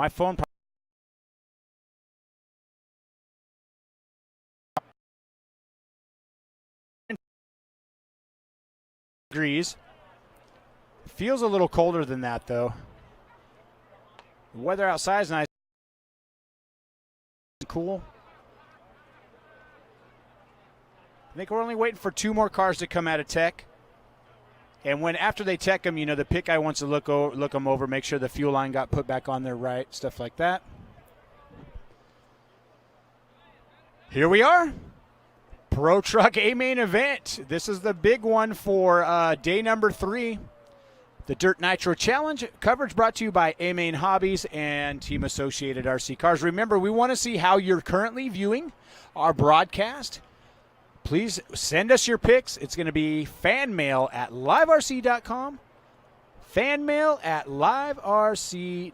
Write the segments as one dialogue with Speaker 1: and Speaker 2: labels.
Speaker 1: My phone degrees. Feels a little colder than that, though. The weather outside is nice. Cool. I think we're only waiting for 2 more cars to come out of tech. And after they tech them, you know, the pit guy wants to look them over, make sure the fuel line got put back on there right, stuff like that. Here we are. Pro Truck A main event. This is the big one for day number 3. The Dirt Nitro Challenge. Coverage brought to you by A Main Hobbies and Team Associated RC Cars. Remember, we want to see how you're currently viewing our broadcast. Please send us your pics. It's going to be fan mail at liverc.com. Fan mail at liverc.com.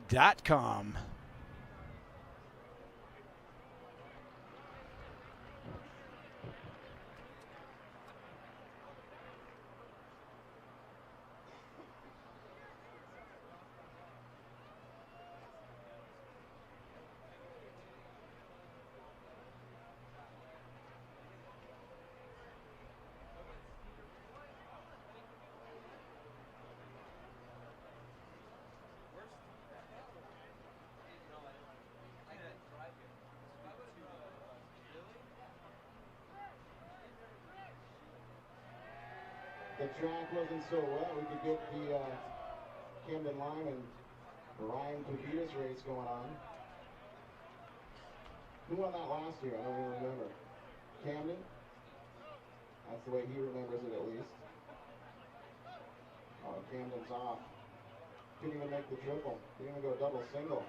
Speaker 2: The track wasn't so wet, we could get the Camden Lime and Ryan Pavitas race going on. Who won that last year? I don't even remember. Camden? That's the way he remembers it, at least. Oh, Camden's off. Couldn't even make the triple. Didn't even go double single.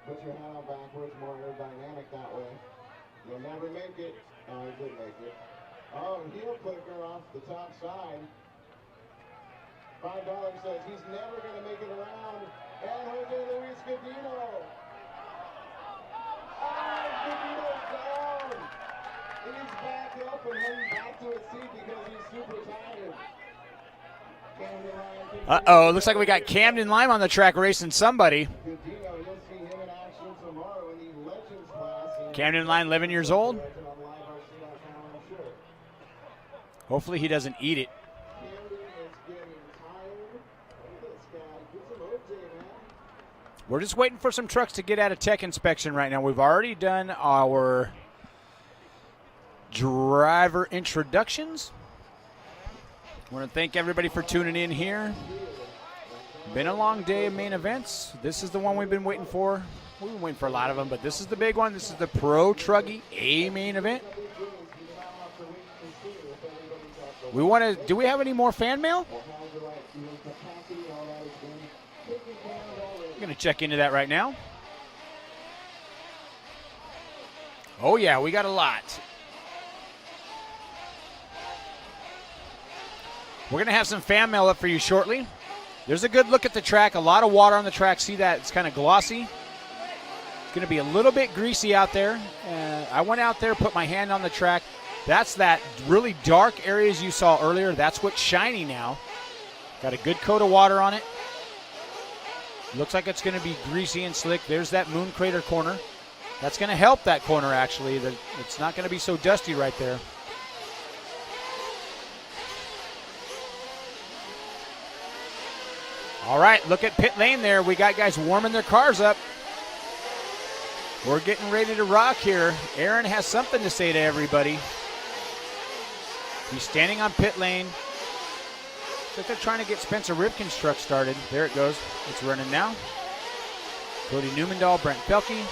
Speaker 2: Put your hand on backwards, more aerodynamic that way. You'll never make it. Oh, he did make it. Oh, heel clicker off the top side. $5 says he's never going to make it around. And Jose Luis Godino. Oh, Godino's down. He's back up and heading back to his seat because he's super tired.
Speaker 1: Uh-oh, looks like we got Camden Lime on the track racing somebody. Camden Lime, 11 years old. Hopefully he doesn't eat it. We're just waiting for some trucks to get out of tech inspection right now. We've already done our driver introductions. I want to thank everybody for tuning in here. Been a long day of main events. This is the one we've been waiting for. We've been waiting for a lot of them, but this is the big one. This is the Pro Truggy A main event. We want to. Do we have any more fan mail? I'm going to check into that right now. Oh yeah, we got a lot. We're going to have some fan mail up for you shortly. There's a good look at the track. A lot of water on the track. See that? It's kind of glossy. It's going to be a little bit greasy out there. I went out there, put my hand on the track. That's that really dark areas you saw earlier. That's what's shiny now. Got a good coat of water on it. Looks like it's going to be greasy and slick. There's that Moon Crater corner. That's going to help that corner, actually. It's not going to be so dusty right there. All right, look at pit lane there. We got guys warming their cars up. We're getting ready to rock here. Aaron has something to say to everybody. He's standing on pit lane. Looks like they're trying to get Spencer Ripken's truck started. There it goes. It's running now. Cody Newmandahl, Brent Felke.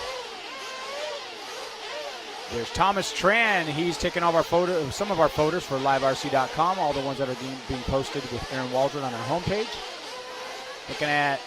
Speaker 1: There's Thomas Tran. He's taking all of our some of our photos for liverc.com, all the ones that are being posted with Aaron Waldron on our homepage. Looking at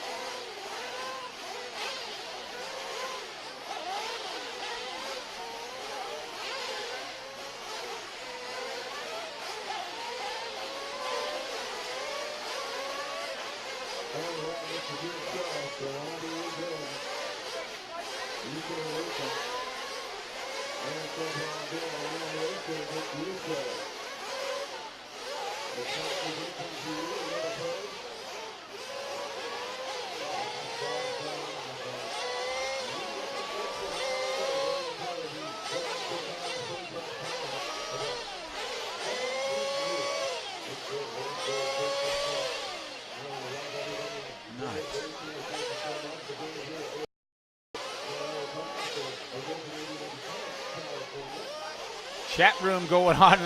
Speaker 1: Chat room going on.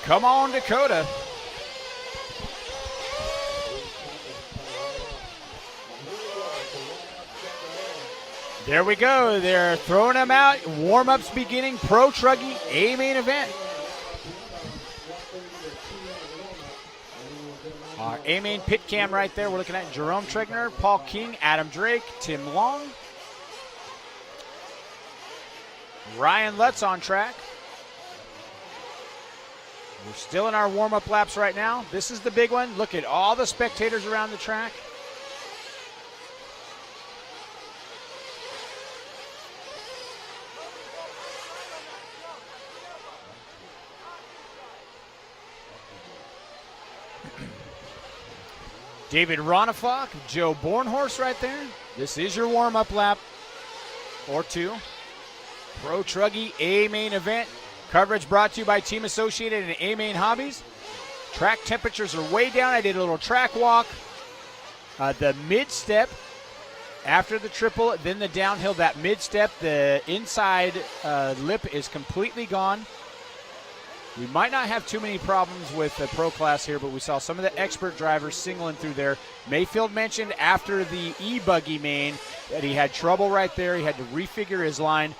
Speaker 1: Come on, Dakota. There we go. They're throwing them out. Warm-ups beginning. Pro Truggy A main event. Our A main pit cam right there. We're looking at Jerome Tregner, Paul King, Adam Drake, Tim Long, Ryan Lutz on track. We're still in our warm-up laps right now. This is the big one. Look at all the spectators around the track. David Ronifok, Joe Bornhorst right there. This is your warm-up lap or two. Pro Truggy A main event. Coverage brought to you by Team Associated and A-Main Hobbies. Track temperatures are way down. I did a little track walk. The mid-step after the triple, then the downhill, that mid-step, the inside lip is completely gone. We might not have too many problems with the pro class here, but we saw some of the expert drivers singling through there. Mayfield mentioned after the E-Buggy main that he had trouble right there. He had to refigure his line.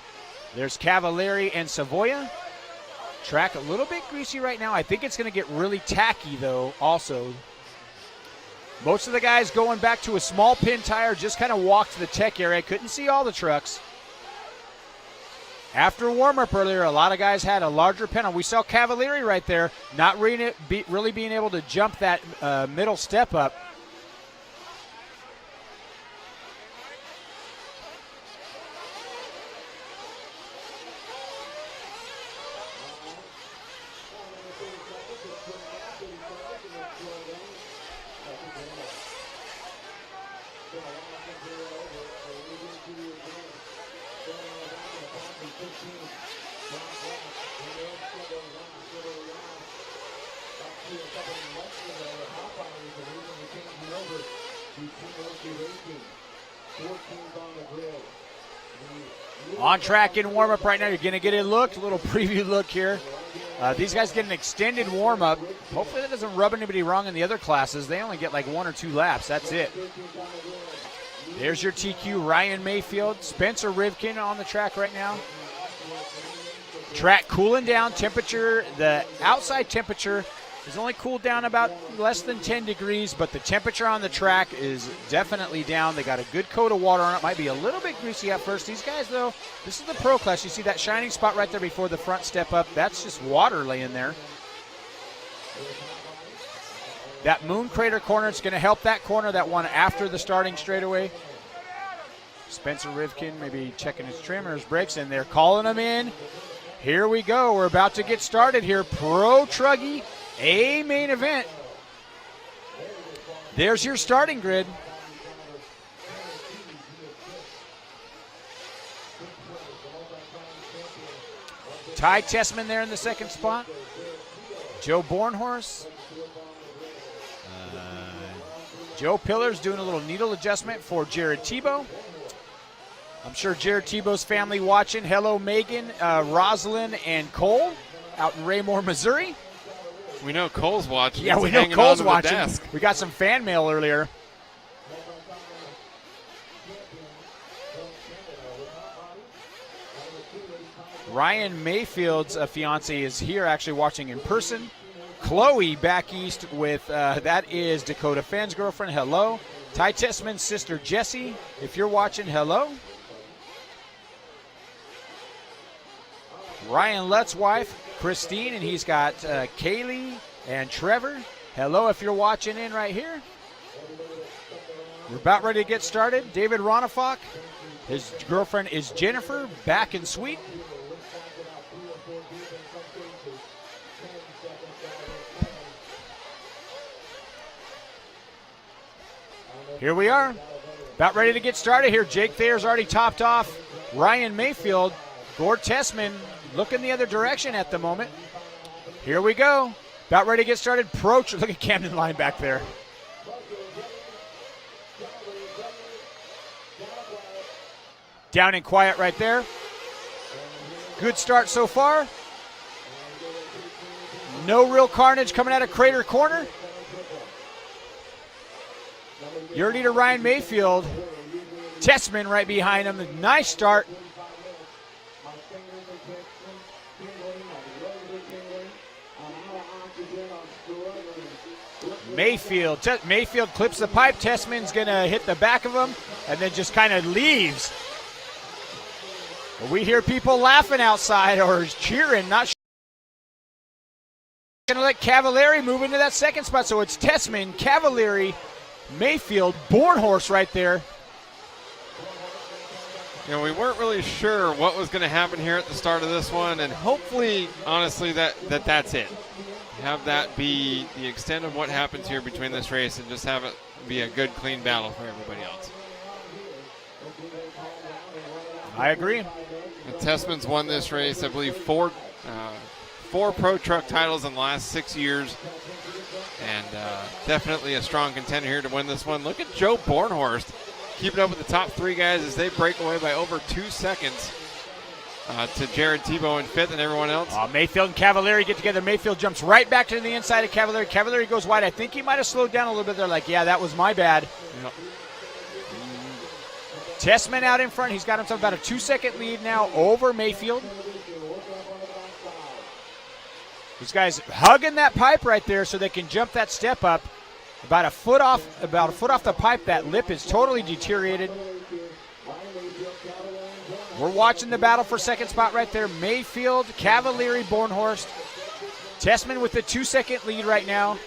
Speaker 1: There's Cavalieri and Savoia. Track a little bit greasy right now. I think it's going to get really tacky, though, also. Most of the guys going back to a small pin tire, just kind of walked to the tech area. Couldn't see all the trucks. After warm-up earlier, a lot of guys had a larger pin on. We saw Cavalieri right there, not really being able to jump that middle step up. On track in warm-up right now. You're going to get a look, a little preview look here. These guys get an extended warm-up. Hopefully that doesn't rub anybody wrong in the other classes. They only get like 1 or 2 laps. That's it. There's your TQ, Ryan Mayfield. Spencer Rivkin on the track right now. Track cooling down. Temperature, the outside temperature is only cooled down about less than 10 degrees, but the temperature on the track is definitely down. They got a good coat of water on it. Might be a little bit greasy at first. These guys, though, this is the pro class. You see that shining spot right there before the front step up? That's just water laying there. That Moon Crater corner, it's going to help that corner, that one after the starting straightaway. Spencer Rivkin maybe checking his trim or his brakes, and they're calling him in. Here we go. We're about to get started here. Pro Truggy A main event. There's your starting grid. Ty Tessman there in the second spot. Joe Bornhorst. Joe Pillars doing a little needle adjustment for Jared Tebow. I'm sure Jared Tebow's family watching. Hello, Megan, Rosalind, and Cole out in Raymore, Missouri.
Speaker 3: We know Cole's watching.
Speaker 1: Yeah, we know Cole's watching. We got some fan mail earlier. Ryan Mayfield's fiance is here actually watching in person. Chloe back east with, that is Dakota Fenn's girlfriend. Hello. Ty Tessman's sister Jessie, if you're watching, hello. Ryan Lutz's wife, Christine, and he's got Kaylee and Trevor. Hello if you're watching in right here. We're about ready to get started. David Ronifok, his girlfriend is Jennifer, back in suite. Here we are, about ready to get started here. Jake Thayer's already topped off Ryan Mayfield. Gord Tessman looking the other direction at the moment. Here we go, about ready to get started. Look at Camden line back there. Down and quiet right there. Good start so far. No real carnage coming out of Crater Corner. Your leader, Ryan Mayfield. Tessman right behind him. Nice start. Mayfield clips the pipe. Tessman's going to hit the back of him and then just kind of leaves. We hear people laughing outside or cheering, not sure. Going to let Cavalieri move into that second spot. So it's Tessman, Cavalieri, Mayfield, Bornhorst right there.
Speaker 3: You know, we weren't really sure what was going to happen here at the start of this one, and hopefully, honestly, that's it. Have that be the extent of what happens here between this race and just have it be a good, clean battle for everybody else.
Speaker 1: I agree.
Speaker 3: And Tessman's won this race, I believe, four Pro Truck titles in the last 6 years, and definitely a strong contender here to win this one. Look at Joe Bornhorst keeping up with the top three guys as they break away by over 2 seconds to Jared Tebow in fifth and everyone else.
Speaker 1: Mayfield and Cavalieri get together. Mayfield jumps right back to the inside of Cavalieri. Cavalieri goes wide. I think he might have slowed down a little bit there. Like, yeah, that was my bad.
Speaker 3: Yep.
Speaker 1: Tessman out in front. He's got himself about a 2-second lead now over Mayfield. These guys hugging that pipe right there so they can jump that step up. About a foot off the pipe. That lip is totally deteriorated. We're watching the battle for second spot right there. Mayfield, Cavalieri, Bornhorst. Tessman with the 2-second lead right now.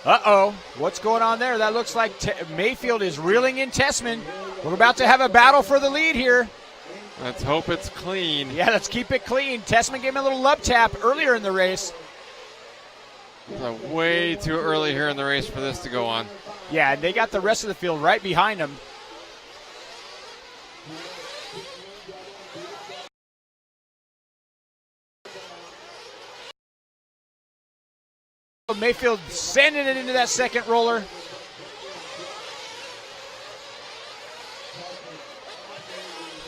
Speaker 1: Uh-oh, what's going on there? That looks like Mayfield is reeling in Tessman. We're about to have a battle for the lead here.
Speaker 3: Let's hope it's clean.
Speaker 1: Yeah, let's keep it clean. Tessman gave him a little love tap earlier in the race.
Speaker 3: It's way too early here in the race for this to go on.
Speaker 1: Yeah, and they got the rest of the field right behind them. Mayfield sending it into that second roller.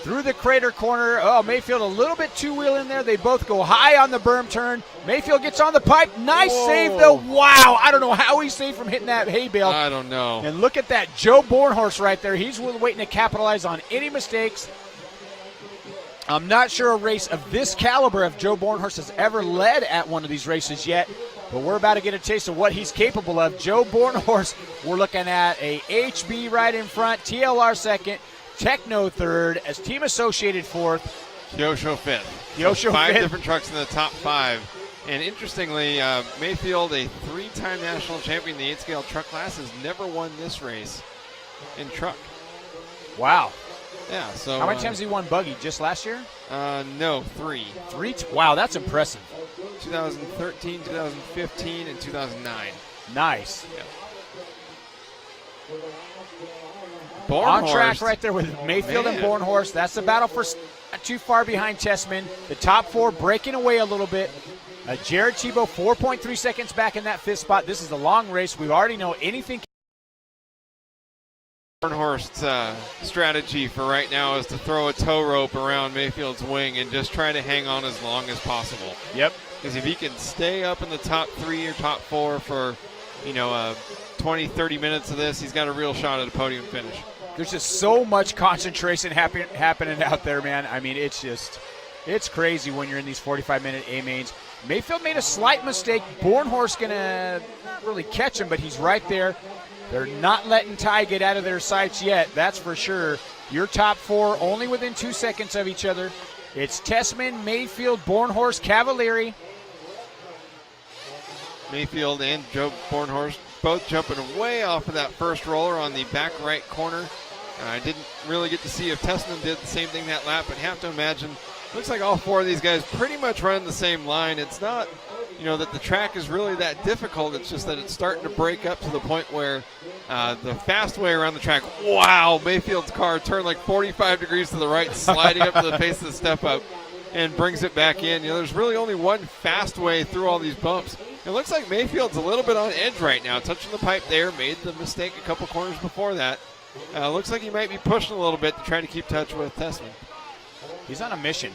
Speaker 1: Through the Crater Corner. Oh, Mayfield a little bit two-wheel in there. They both go high on the berm turn. Mayfield gets on the pipe. Nice save, though. Wow. I don't know how he saved from hitting that hay bale.
Speaker 3: I don't know.
Speaker 1: And look at that Joe Bornhorst right there. He's waiting to capitalize on any mistakes. I'm not sure a race of this caliber if Joe Bornhorst has ever led at one of these races yet, but we're about to get a taste of what he's capable of. Joe Bornhorst, we're looking at a HB right in front, TLR second, Techno third, as Team Associated fourth.
Speaker 3: Kyosho fifth.
Speaker 1: Kyosho
Speaker 3: five
Speaker 1: fifth.
Speaker 3: Different trucks in the top five. And interestingly, Mayfield, a 3-time national champion in the 8-scale truck class, has never won this race in truck.
Speaker 1: Wow.
Speaker 3: Yeah, so.
Speaker 1: How many times has he won buggy? Just last year?
Speaker 3: No, 3.
Speaker 1: Wow, that's impressive.
Speaker 3: 2013, 2015, and 2009.
Speaker 1: Nice.
Speaker 3: Yeah.
Speaker 1: On track right there with Mayfield and Bornhorst. That's the battle for not too far behind Tessman. The top four breaking away a little bit. Jared Tebow 4.3 seconds back in that fifth spot. This is a long race. We already know anything.
Speaker 3: Bornhorst's strategy for right now is to throw a tow rope around Mayfield's wing and just try to hang on as long as possible.
Speaker 1: Yep.
Speaker 3: Because if he can stay up in the top 3 or top 4 for, 20, 30 minutes of this, he's got a real shot at a podium finish.
Speaker 1: There's just so much concentration happening out there, man. I mean, it's crazy when you're in these 45-minute A-mains. Mayfield made a slight mistake. Bornhorst going to not really catch him, but he's right there. They're not letting Ty get out of their sights yet, that's for sure. Your top four only within 2 seconds of each other. It's Tessman, Mayfield, Bornhorst, Cavalieri.
Speaker 3: Mayfield and Joe Bornhorst both jumping way off of that first roller on the back right corner. I didn't really get to see if Tessman did the same thing that lap, but have to imagine, looks like all four of these guys pretty much run the same line. It's not, that the track is really that difficult. It's just that it's starting to break up to the point where the fast way around the track, wow, Mayfield's car turned like 45 degrees to the right, sliding up to the face of the step up and brings it back in. There's really only one fast way through all these bumps. It looks like Mayfield's a little bit on edge right now, touching the pipe there, made the mistake a couple corners before that. Looks like he might be pushing a little bit to try to keep touch with Tessman.
Speaker 1: He's on a mission.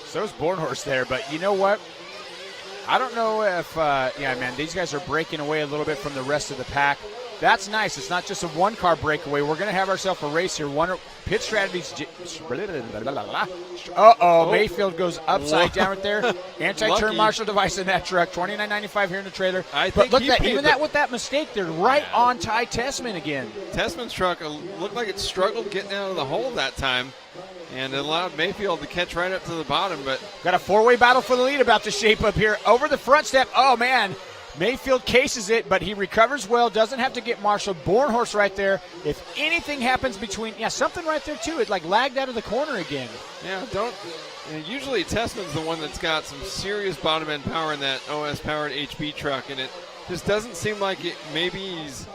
Speaker 1: So's Bornhorst there, but you know what? I don't know if, these guys are breaking away a little bit from the rest of the pack. That's nice. It's not just a one-car breakaway. We're going to have ourselves a race here. Pit strategies. Mayfield goes upside down right there. Anti-turn marshal device in that truck. $29.95 here in the trailer. But look at that with that mistake, they're right on Ty Tessman again.
Speaker 3: Tessman's truck looked like it struggled getting out of the hole that time, and it allowed Mayfield to catch right up to the bottom. But
Speaker 1: got a four-way battle for the lead about to shape up here. Over the front step. Oh, man. Mayfield cases it, but he recovers well, doesn't have to get marshaled. Bornhorst right there. If anything happens between, something right there too. It like lagged out of the corner again.
Speaker 3: Yeah, usually Tessman's the one that's got some serious bottom end power in that OS-powered HB truck, and it just doesn't seem like it. Maybe he's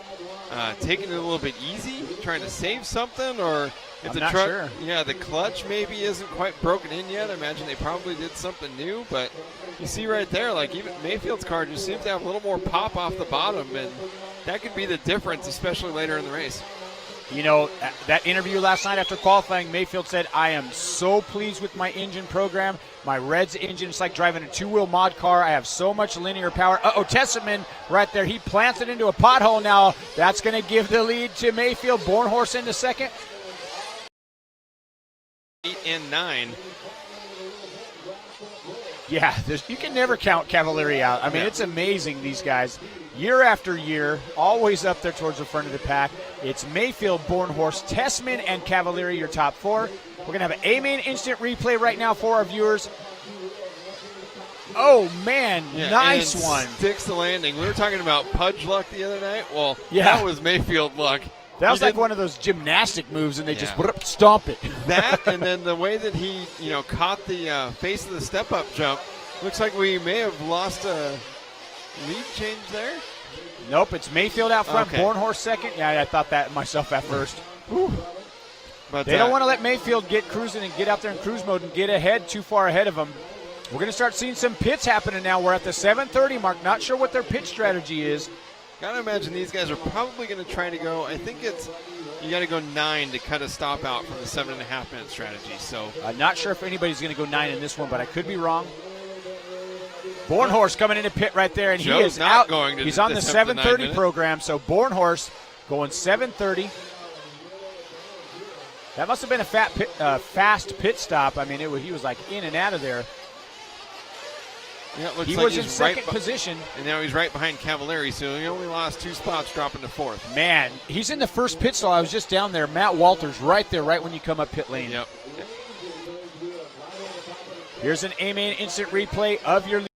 Speaker 3: taking it a little bit easy, trying to save something, or if the truck,
Speaker 1: sure.
Speaker 3: The clutch maybe isn't quite broken in yet. I imagine they probably did something new, but you see right there, like even Mayfield's car just seems to have a little more pop off the bottom, and that could be the difference, especially later in the race.
Speaker 1: That interview last night after qualifying, Mayfield said, I am so pleased with my engine program. My Reds engine, it's like driving a two-wheel mod car. I have so much linear power. Tessman right there. He plants it into a pothole now. That's going to give the lead to Mayfield. Bornhorst into second.
Speaker 3: 8 and 9.
Speaker 1: Yeah, you can never count Cavalieri out. I mean, It's amazing, these guys. Year after year, always up there towards the front of the pack. It's Mayfield, Bornhorst, Tessman, and Cavalieri, your top four. We're going to have an A-Main instant replay right now for our viewers. Oh, man, nice one.
Speaker 3: Sticks the landing. We were talking about Pudge luck the other night. Well, that was Mayfield luck.
Speaker 1: That was like one of those gymnastic moves, and they just stomp it.
Speaker 3: That, and then the way that he, caught the face of the step-up jump, looks like we may have lost a lead change there.
Speaker 1: Nope, it's Mayfield out front, Bornhorst second. Yeah, I thought that myself at first. Whew. But they don't want to let Mayfield get cruising and get out there in cruise mode and get ahead, too far ahead of them. We're going to start seeing some pits happening now. We're at the 7:30 mark. Not sure what their pit strategy is.
Speaker 3: Got to imagine these guys are probably going to try to go, I think you got to go 9 to cut a stop out from the 7.5 minute strategy. So
Speaker 1: I'm not sure if anybody's going to go 9 in this one, but I could be wrong. Bornhorst coming into pit right there, and
Speaker 3: Joe's
Speaker 1: he is
Speaker 3: not
Speaker 1: out.
Speaker 3: Going to
Speaker 1: He's on the 7:30 program, so Bornhorst going 7:30. That must have been a fast pit stop. I mean, he was like in and out of there.
Speaker 3: Yeah,
Speaker 1: he was in second position.
Speaker 3: And now he's right behind Cavalieri, so he only lost 2 spots, dropping to 4th.
Speaker 1: Man, he's in the first pit stall. I was just down there. Matt Walters right there, right when you come up pit lane.
Speaker 3: Yep.
Speaker 1: Here's an A-Main instant replay of your lead.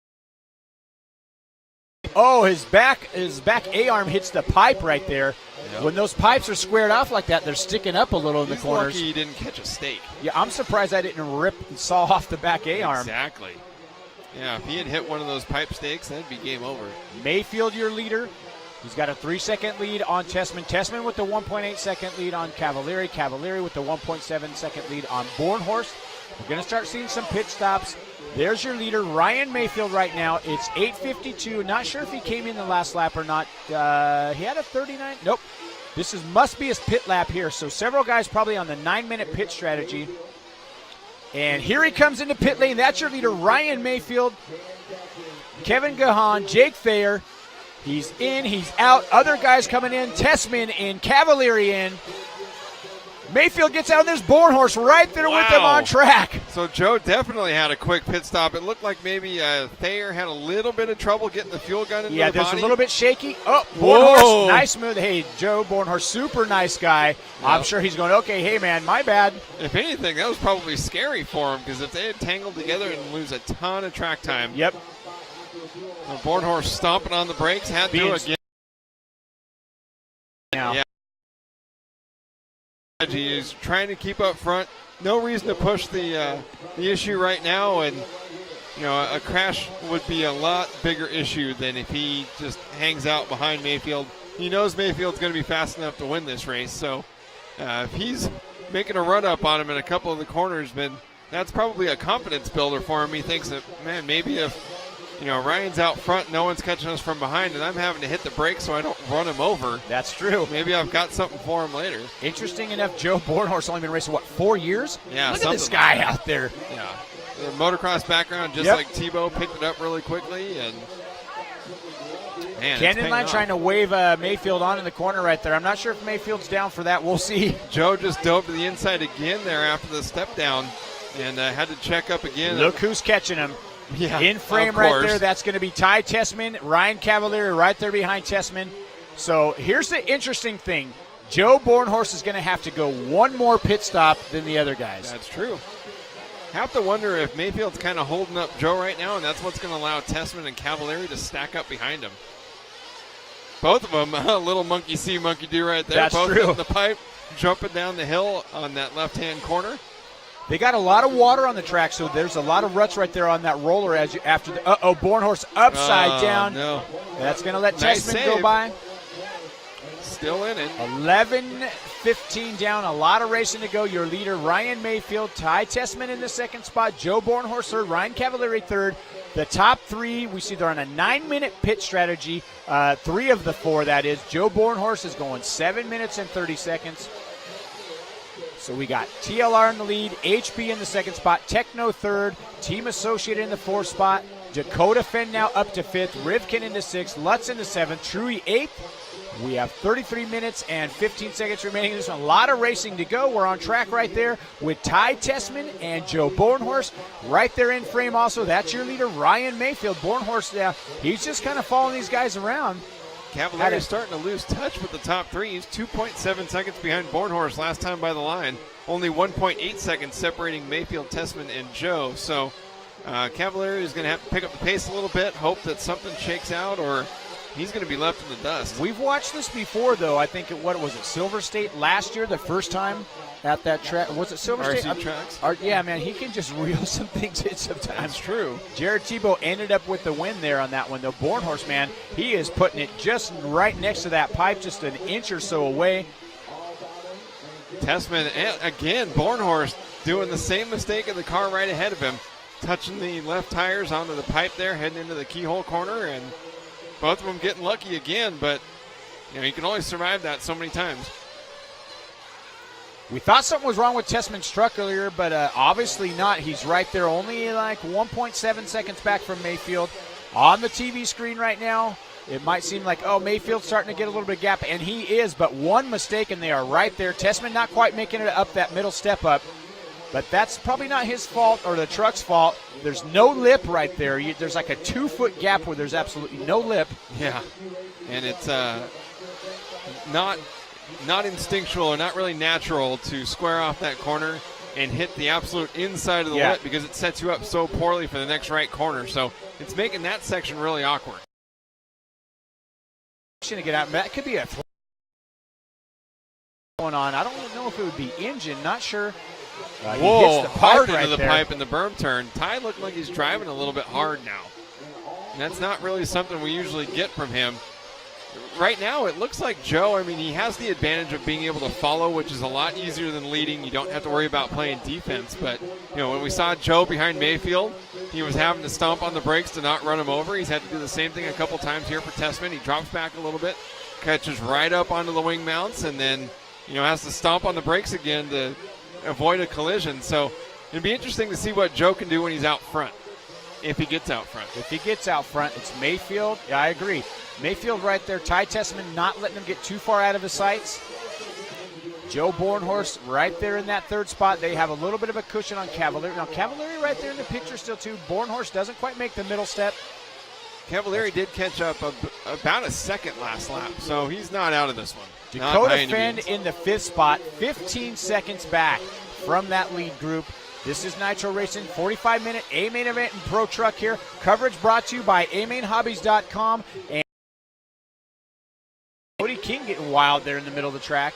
Speaker 1: Oh, his back A-arm hits the pipe right there. Yep. When those pipes are squared off like that, they're sticking up a little in the corners.
Speaker 3: Lucky he didn't catch a stake.
Speaker 1: Yeah, I'm surprised I didn't rip and saw off the back A-arm.
Speaker 3: Exactly. Yeah, if he had hit one of those pipe stakes, that'd be game over.
Speaker 1: Mayfield, your leader. He's got a 3-second lead on Tessman. Tessman with the 1.8-second lead on Cavalieri. Cavalieri with the 1.7-second lead on Bornhorst. We're going to start seeing some pit stops. There's your leader, Ryan Mayfield, right now. It's 8:52. Not sure if he came in the last lap or not. He had a 39. Nope. This must be his pit lap here. So several guys probably on the 9-minute pit strategy. And here he comes into pit lane. That's your leader, Ryan Mayfield. Kevin Gahan, Jake Thayer. He's in, he's out. Other guys coming in. Tessman in, Cavalieri in. Mayfield gets out, and there's Bornhorst right there with them on track.
Speaker 3: So Joe definitely had a quick pit stop. It looked like maybe Thayer had a little bit of trouble getting the fuel gun into the body.
Speaker 1: Yeah, there's a little bit shaky. Oh, Bornhorst, nice move. Hey, Joe Bornhorst, super nice guy. Yep. I'm sure he's going, okay, hey, man, my bad.
Speaker 3: If anything, that was probably scary for him, because if they had tangled together and lose a ton of track time.
Speaker 1: Yep.
Speaker 3: So Bornhorst stomping on the brakes, had to again.
Speaker 1: Now.
Speaker 3: Yeah. He's trying to keep up front. No reason to push the issue right now, and a crash would be a lot bigger issue than if he just hangs out behind Mayfield. He knows Mayfield's going to be fast enough to win this race, so if he's making a run up on him in a couple of the corners, then that's probably a confidence builder for him. He thinks that, man, maybe if Ryan's out front, no one's catching us from behind, and I'm having to hit the brakes so I don't run him over.
Speaker 1: That's true.
Speaker 3: Maybe I've got something for him later.
Speaker 1: Interesting enough, Joe Bornhorst only been racing, 4 years?
Speaker 3: Yeah,
Speaker 1: look at this guy out there.
Speaker 3: Yeah, the motocross background, just like Tebow, picked it up really quickly, and man,
Speaker 1: Cannon Line trying to wave Mayfield on in the corner right there. I'm not sure if Mayfield's down for that. We'll see.
Speaker 3: Joe just dove to the inside again there after the step down, and had to check up again.
Speaker 1: Look who's catching him.
Speaker 3: Yeah,
Speaker 1: in frame right there, that's going to be Ty Tessman, Ryan Cavalieri right there behind Tessman. So here's the interesting thing. Joe Bornhorst is going to have to go one more pit stop than the other guys.
Speaker 3: That's true. Have to wonder if Mayfield's kind of holding up Joe right now, and that's what's going to allow Tessman and Cavalieri to stack up behind him. Both of them, a little monkey see, monkey do right there.
Speaker 1: That's
Speaker 3: both
Speaker 1: true.
Speaker 3: hitting the pipe, jumping down the hill on that left-hand corner.
Speaker 1: They got a lot of water on the track, so there's a lot of ruts right there on that roller after the Bornhorst upside down.
Speaker 3: No.
Speaker 1: That's going to let
Speaker 3: Nice
Speaker 1: Tessman
Speaker 3: save.
Speaker 1: go by.
Speaker 3: Still in it.
Speaker 1: 11:15 down, a lot of racing to go. Your leader, Ryan Mayfield, Ty Tessman in the second spot, Joe Bornhorst third, Ryan Cavalieri third. The top three, we see they're on a 9-minute pit strategy. 3 of the 4, that is. Joe Bornhorst is going 7 minutes and 30 seconds. So we got TLR in the lead, HB in the second spot, Techno third, Team Associated in the 4th spot, Dakota Fenn now up to 5th, Rivkin into 6th, Lutz into 7th, Truggy 8th. We have 33 minutes and 15 seconds remaining in this one. A lot of racing to go. We're on track right there with Ty Tessman and Joe Bornhorst right there in frame also. That's your leader, Ryan Mayfield. Bornhorst, he's just kind of following these guys around.
Speaker 3: Cavalieri is starting to lose touch with the top 3. He's 2.7 seconds behind Bornhorst last time by the line. Only 1.8 seconds separating Mayfield, Tessman, and Joe. So Cavalieri is going to have to pick up the pace a little bit, hope that something shakes out, or he's going to be left in the dust.
Speaker 1: We've watched this before, though. I think Silver State last year, the first time at that track. Was it Silver
Speaker 3: RC
Speaker 1: State?
Speaker 3: Tracks?
Speaker 1: Yeah, man, he can just reel some things in sometimes.
Speaker 3: That's true.
Speaker 1: Jared Tebow ended up with the win there on that one, though. Bornhorst, man, he is putting it just right next to that pipe, just an inch or so away.
Speaker 3: Tessman, and again, Bornhorst doing the same mistake in the car right ahead of him, touching the left tires onto the pipe there, heading into the keyhole corner, and both of them getting lucky again, but you can only survive that so many times.
Speaker 1: We thought something was wrong with Tessman's truck earlier, but obviously not. He's right there, only like 1.7 seconds back from Mayfield. On the TV screen right now, it might seem like, Mayfield's starting to get a little bit of gap, and he is, but one mistake, and they are right there. Tessman not quite making it up that middle step up, but that's probably not his fault or the truck's fault. There's no lip right there. There's like a 2-foot gap where there's absolutely no lip.
Speaker 3: Yeah, and it's not instinctual or not really natural to square off that corner and hit the absolute inside of the lip, because it sets you up so poorly for the next right corner. So it's making that section really awkward.
Speaker 1: To get out, that could be a going on. I don't know if it would be engine. Not sure.
Speaker 3: Whoa!
Speaker 1: He hits the
Speaker 3: Hard
Speaker 1: pipe
Speaker 3: into the
Speaker 1: there.
Speaker 3: pipe in the berm turn. Ty looked like he's driving a little bit hard now. And that's not really something we usually get from him. Right now, it looks like Joe, he has the advantage of being able to follow, which is a lot easier than leading. You don't have to worry about playing defense. But, when we saw Joe behind Mayfield, he was having to stomp on the brakes to not run him over. He's had to do the same thing a couple times here for Tessman. He drops back a little bit, catches right up onto the wing mounts, and then, has to stomp on the brakes again to avoid a collision. So it'd be interesting to see what Joe can do when he's out front, if he gets out front.
Speaker 1: If he gets out front, it's Mayfield. Yeah, I agree. Mayfield right there. Ty Tessman not letting him get too far out of his sights. Joe Bornhorst right there in that 3rd spot. They have a little bit of a cushion on Cavalieri. Now, Cavalieri right there in the picture still, too. Bornhorst doesn't quite make the middle step.
Speaker 3: Cavalieri did catch up about a second last lap, so he's not out of this one.
Speaker 1: Dakota Fenn in the 5th spot, 15 seconds back from that lead group. This is Nitro Racing, 45-minute A-Main event and Pro Truck here. Coverage brought to you by amainhobbies.com. And Cody King getting wild there in the middle of the track.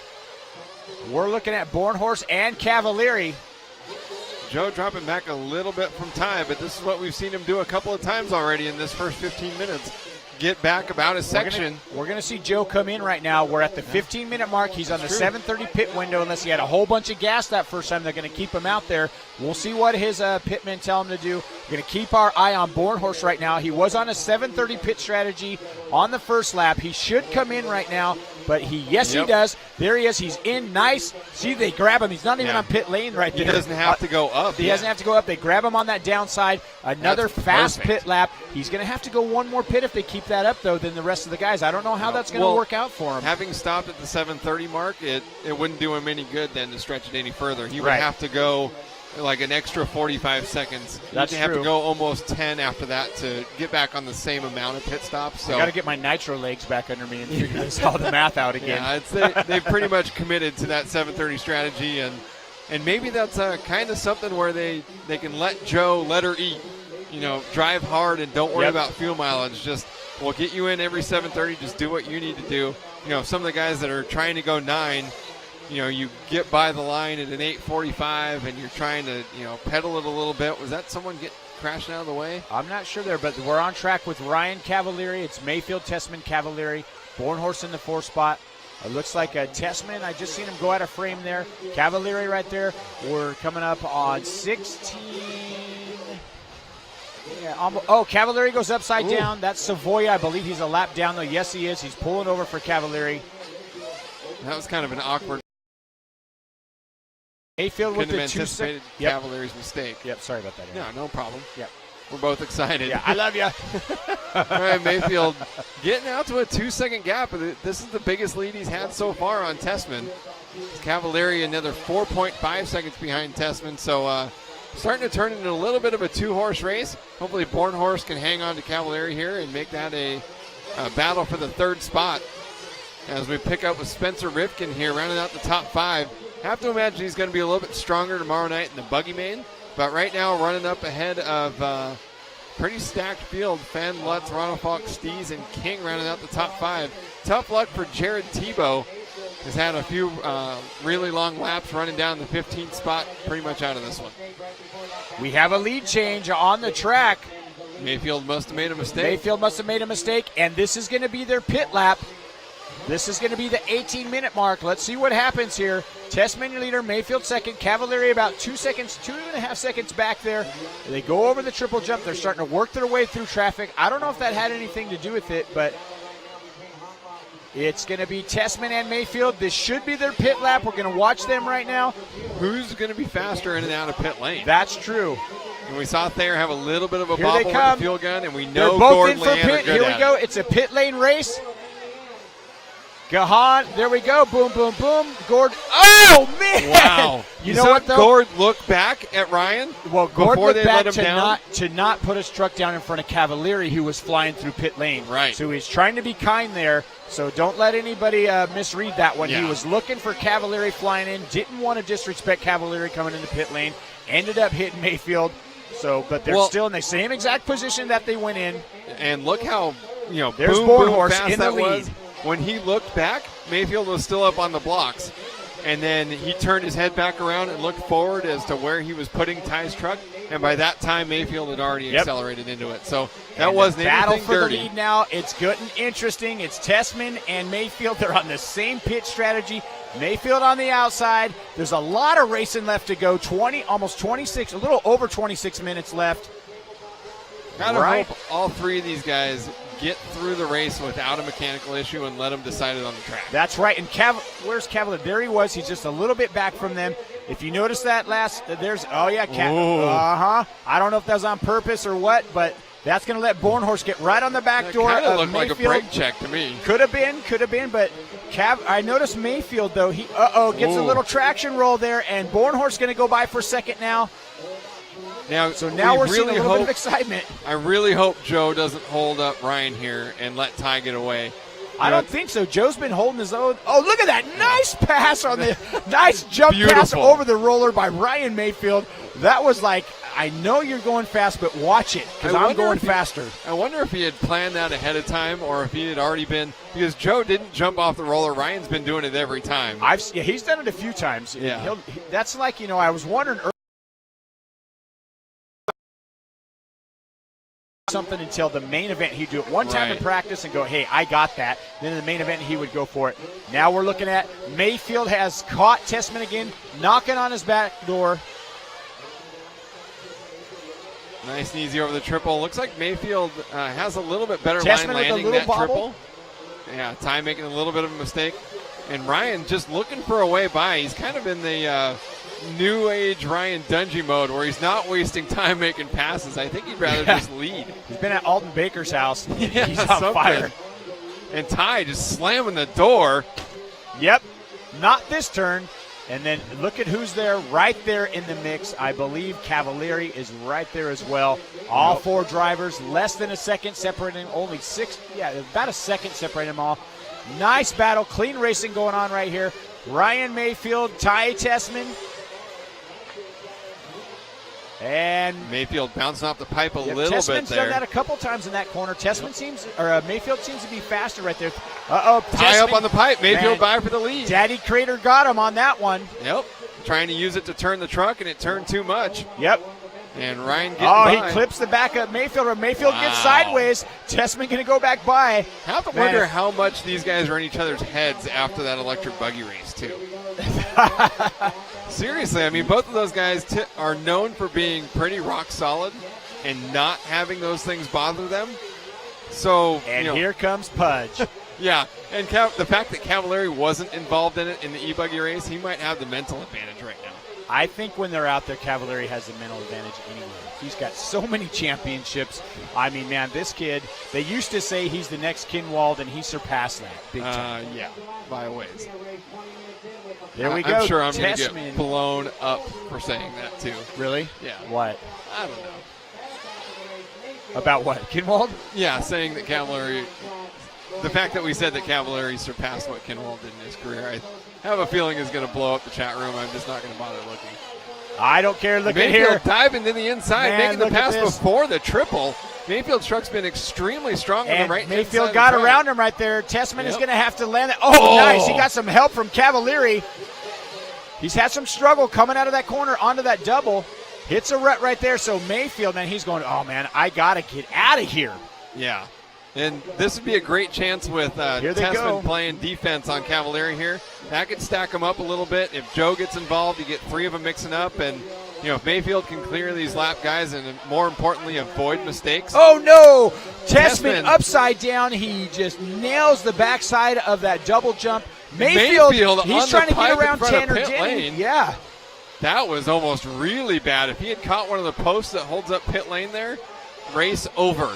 Speaker 1: We're looking at Bornhorst and Cavalieri.
Speaker 3: Joe dropping back a little bit from Ty, but this is what we've seen him do a couple of times already in this first 15 minutes. Get back about a section.
Speaker 1: We're going to see Joe come in right now. We're at the 15-minute mark. He's on the 7:30 pit window. Unless he had a whole bunch of gas that first time, they're going to keep him out there. We'll see what his pitmen tell him to do. We're going to keep our eye on Bornhorst right now. He was on a 7:30 pit strategy on the first lap. He should come in right now, but he does. There he is. He's in nice. See, they grab him. He's not even on pit lane right there.
Speaker 3: He doesn't have to go up.
Speaker 1: He doesn't have to go up. They grab him on that downside. Another fast pit lap. He's going to have to go one more pit if they keep that up, though, than the rest of the guys. I don't know how that's going to work out for him.
Speaker 3: Having stopped at the 7:30 mark, it wouldn't do him any good then to stretch it any further. He would have to go like an extra 45 seconds.
Speaker 1: That's
Speaker 3: He'd have to go almost 10 after that to get back on the same amount of pit stops. So
Speaker 1: I got to get my Nitro legs back under me and figure this all the math out again.
Speaker 3: Yeah, they've pretty much committed to that 7:30 strategy, and maybe that's kind of something where they can let her eat. Drive hard and don't worry about fuel mileage. Just we'll get you in every 7:30. Just do what you need to do. Some of the guys that are trying to go 9. You get by the line at an 8:45 and you're trying to, pedal it a little bit. Was that someone crashing out of the way?
Speaker 1: I'm not sure there, but we're on track with Ryan Cavalieri. It's Mayfield, Tessman, Cavalieri. Bornhorst in the 4th spot. It looks like Tessman. I just seen him go out of frame there. Cavalieri right there. We're coming up on 16. Yeah, Cavalieri goes upside down. That's Savoya. I believe he's a lap down, though. Yes, he is. He's pulling over for Cavalieri.
Speaker 3: That was kind of an awkward.
Speaker 1: Mayfield with the
Speaker 3: anticipated Cavalieri's mistake.
Speaker 1: Yep, sorry about that.
Speaker 3: Yeah, no problem.
Speaker 1: Yep.
Speaker 3: We're both excited.
Speaker 1: Yeah, I love you.
Speaker 3: All right, Mayfield getting out to a 2-second gap. This is the biggest lead he's had so far on Tessman. Cavalieri another 4.5 seconds behind Tessman. So starting to turn into a little bit of a 2-horse race. Hopefully Bornhorst can hang on to Cavalieri here and make that a battle for the 3rd spot. As we pick up with Spencer Rifkin here, rounding out the top 5. Have to imagine he's going to be a little bit stronger tomorrow night in the buggy main. But right now, running up ahead of pretty stacked field. Fenn, Lutz, Ronald Falk, Stees, and King rounding out the top 5. Tough luck for Jared Tebow. Has had a few really long laps running down the 15th spot, pretty much out of this one.
Speaker 1: We have a lead change on the track.
Speaker 3: Mayfield must have made a mistake.
Speaker 1: And this is going to be their pit lap. This is going to be the 18-minute mark. Let's see what happens here. Tessman your leader, Mayfield 2nd, Cavalieri about 2.5 seconds back there. They go over the triple jump. They're starting to work their way through traffic. I don't know if that had anything to do with it, but it's going to be Tessman and Mayfield. This should be their pit lap. We're going to watch them right now.
Speaker 3: Who's going to be faster in and out of pit lane?
Speaker 1: That's true.
Speaker 3: And we saw Thayer have a little bit of a
Speaker 1: Here
Speaker 3: bobble
Speaker 1: they
Speaker 3: with
Speaker 1: come.
Speaker 3: the fuel gun, and we
Speaker 1: They're
Speaker 3: know
Speaker 1: both
Speaker 3: Gordon
Speaker 1: in for
Speaker 3: Leander
Speaker 1: pit.
Speaker 3: good
Speaker 1: Here we go. It's a pit lane race. Gahan, there we go. Boom, boom, boom. Gord. Oh, man.
Speaker 3: Wow.
Speaker 1: You know what, though?
Speaker 3: Gord look back at Ryan
Speaker 1: Well, Gord
Speaker 3: before
Speaker 1: looked
Speaker 3: they
Speaker 1: back
Speaker 3: let him down?
Speaker 1: to not put his truck down in front of Cavalieri, who was flying through pit lane.
Speaker 3: Right.
Speaker 1: So he's trying to be kind there. So don't let anybody misread that one.
Speaker 3: Yeah.
Speaker 1: He was looking for Cavalieri flying in. Didn't want to disrespect Cavalieri coming into pit lane. Ended up hitting Mayfield. But they're still in the same exact position that they went in.
Speaker 3: And look how,
Speaker 1: there's
Speaker 3: boom,
Speaker 1: Bornhorst
Speaker 3: fast
Speaker 1: in the
Speaker 3: that
Speaker 1: lead.
Speaker 3: was. When he looked back, Mayfield was still up on the blocks. And then he turned his head back around and looked forward as to where he was putting Ty's truck. And by that time, Mayfield had already accelerated into it. So that wasn't
Speaker 1: battle
Speaker 3: anything
Speaker 1: for
Speaker 3: dirty.
Speaker 1: the lead now. It's good and interesting. It's Tessman and Mayfield. They're on the same pit strategy. Mayfield on the outside. There's a lot of racing left to go. Almost 26, a little over 26 minutes left.
Speaker 3: Gotta hope all 3 of these guys get through the race without a mechanical issue and let them decide it on the track.
Speaker 1: That's right. And where's Cavalieri? There he was. He's just a little bit back from them. If you notice that I don't know if that was on purpose or what, but that's going to let Bornhorst get right on the back door.
Speaker 3: Kind of looked
Speaker 1: Mayfield.
Speaker 3: like a brake check to me.
Speaker 1: Could have been, but I noticed Mayfield, though. He gets a little traction roll there, and Bornhorst's going to go by for second now. Now we're seeing a little bit of excitement.
Speaker 3: I really hope Joe doesn't hold up Ryan here and let Ty get away.
Speaker 1: I don't think so. Joe's been holding his own. Oh, look at that nice pass on the nice jump pass over the roller by Ryan Mayfield. That was like, I know you're going fast, but watch it, because I'm going faster.
Speaker 3: I wonder if he had planned that ahead of time or if he had already been, because Joe didn't jump off the roller. Ryan's been doing it every time.
Speaker 1: He's done it a few times.
Speaker 3: Yeah.
Speaker 1: That's like, I was wondering something until the main event. He'd do it one time in practice and go, hey, I got that. Then in the main event, he would go for it. Now we're looking at Mayfield has caught Tessman again, knocking on his back door.
Speaker 3: Nice and easy over the triple. Looks like Mayfield has a little bit better
Speaker 1: Tessman
Speaker 3: line landing
Speaker 1: with a
Speaker 3: that
Speaker 1: little
Speaker 3: triple. Yeah, Ty making a little bit of a mistake. And Ryan just looking for a way by. He's kind of in the new age Ryan Dungey mode where he's not wasting time making passes. I think he'd rather just lead.
Speaker 1: He's been at Alton Baker's house.
Speaker 3: Yeah,
Speaker 1: he's on fire.
Speaker 3: And Ty just slamming the door.
Speaker 1: Yep, not this turn. And then look at who's there, right there in the mix. I believe Cavalieri is right there as well. All four drivers, less than a second separating, only about a second separating them all. Nice battle, clean racing going on right here. Ryan Mayfield, Ty Tessman. And
Speaker 3: Mayfield bouncing off the pipe a little
Speaker 1: Tessman's
Speaker 3: bit there.
Speaker 1: done that a couple times in that corner. Tessman Mayfield seems to be faster right there.
Speaker 3: Tie up on the pipe. Mayfield by for the lead.
Speaker 1: Daddy Crater got him on that one.
Speaker 3: Yep. Trying to use it to turn the truck, and it turned too much.
Speaker 1: Yep.
Speaker 3: And Ryan getting by.
Speaker 1: He clips the back of Mayfield. Mayfield gets sideways. Tessman going to go back by.
Speaker 3: I have to wonder how much these guys are in each other's heads after that electric buggy race, too. Seriously, I mean, both of those guys are known for being pretty rock solid and not having those things bother them. So,
Speaker 1: here comes Pudge.
Speaker 3: Yeah, and the fact that Cavalieri wasn't involved in it in the e-buggy race, he might have the mental advantage right now.
Speaker 1: I think when they're out there, Cavalieri has the mental advantage anyway. He's got so many championships. I mean, man, this kid, they used to say he's the next Kinwald, and he surpassed that big time.
Speaker 3: Yeah, by a ways.
Speaker 1: There we go.
Speaker 3: I'm sure I'm going to get blown up for saying that, too.
Speaker 1: Really?
Speaker 3: Yeah.
Speaker 1: What?
Speaker 3: I don't know.
Speaker 1: About what? Kinwald?
Speaker 3: Yeah, saying that Cavalieri, the fact that we said that Cavalieri surpassed what Kinwald did in his career, I have a feeling is going to blow up the chat room. I'm just not going to bother looking.
Speaker 1: I don't care. Look at
Speaker 3: Mayfield
Speaker 1: here.
Speaker 3: diving to the inside,
Speaker 1: Man,
Speaker 3: making the pass before the triple. Mayfield's truck's been extremely strong on the right hand
Speaker 1: Mayfield
Speaker 3: side
Speaker 1: got
Speaker 3: of the
Speaker 1: around him right there. Tessman is going to have to land it. Oh, nice. He got some help from Cavalieri. He's had some struggle coming out of that corner onto that double. Hits a rut right there. So Mayfield, man, he's going, oh, man, I got to get out of here.
Speaker 3: Yeah. And this would be a great chance with Tessman playing defense on Cavalieri here. That could stack them up a little bit. If Joe gets involved, you get three of them mixing up. And, if Mayfield can clear these lap guys and, more importantly, avoid mistakes.
Speaker 1: Oh, no. Tessman upside down. He just nails the backside of that double jump. Mayfield he's trying to get around Tanner Denny. Yeah.
Speaker 3: That was almost really bad. If he had caught one of the posts that holds up pit lane there, race over.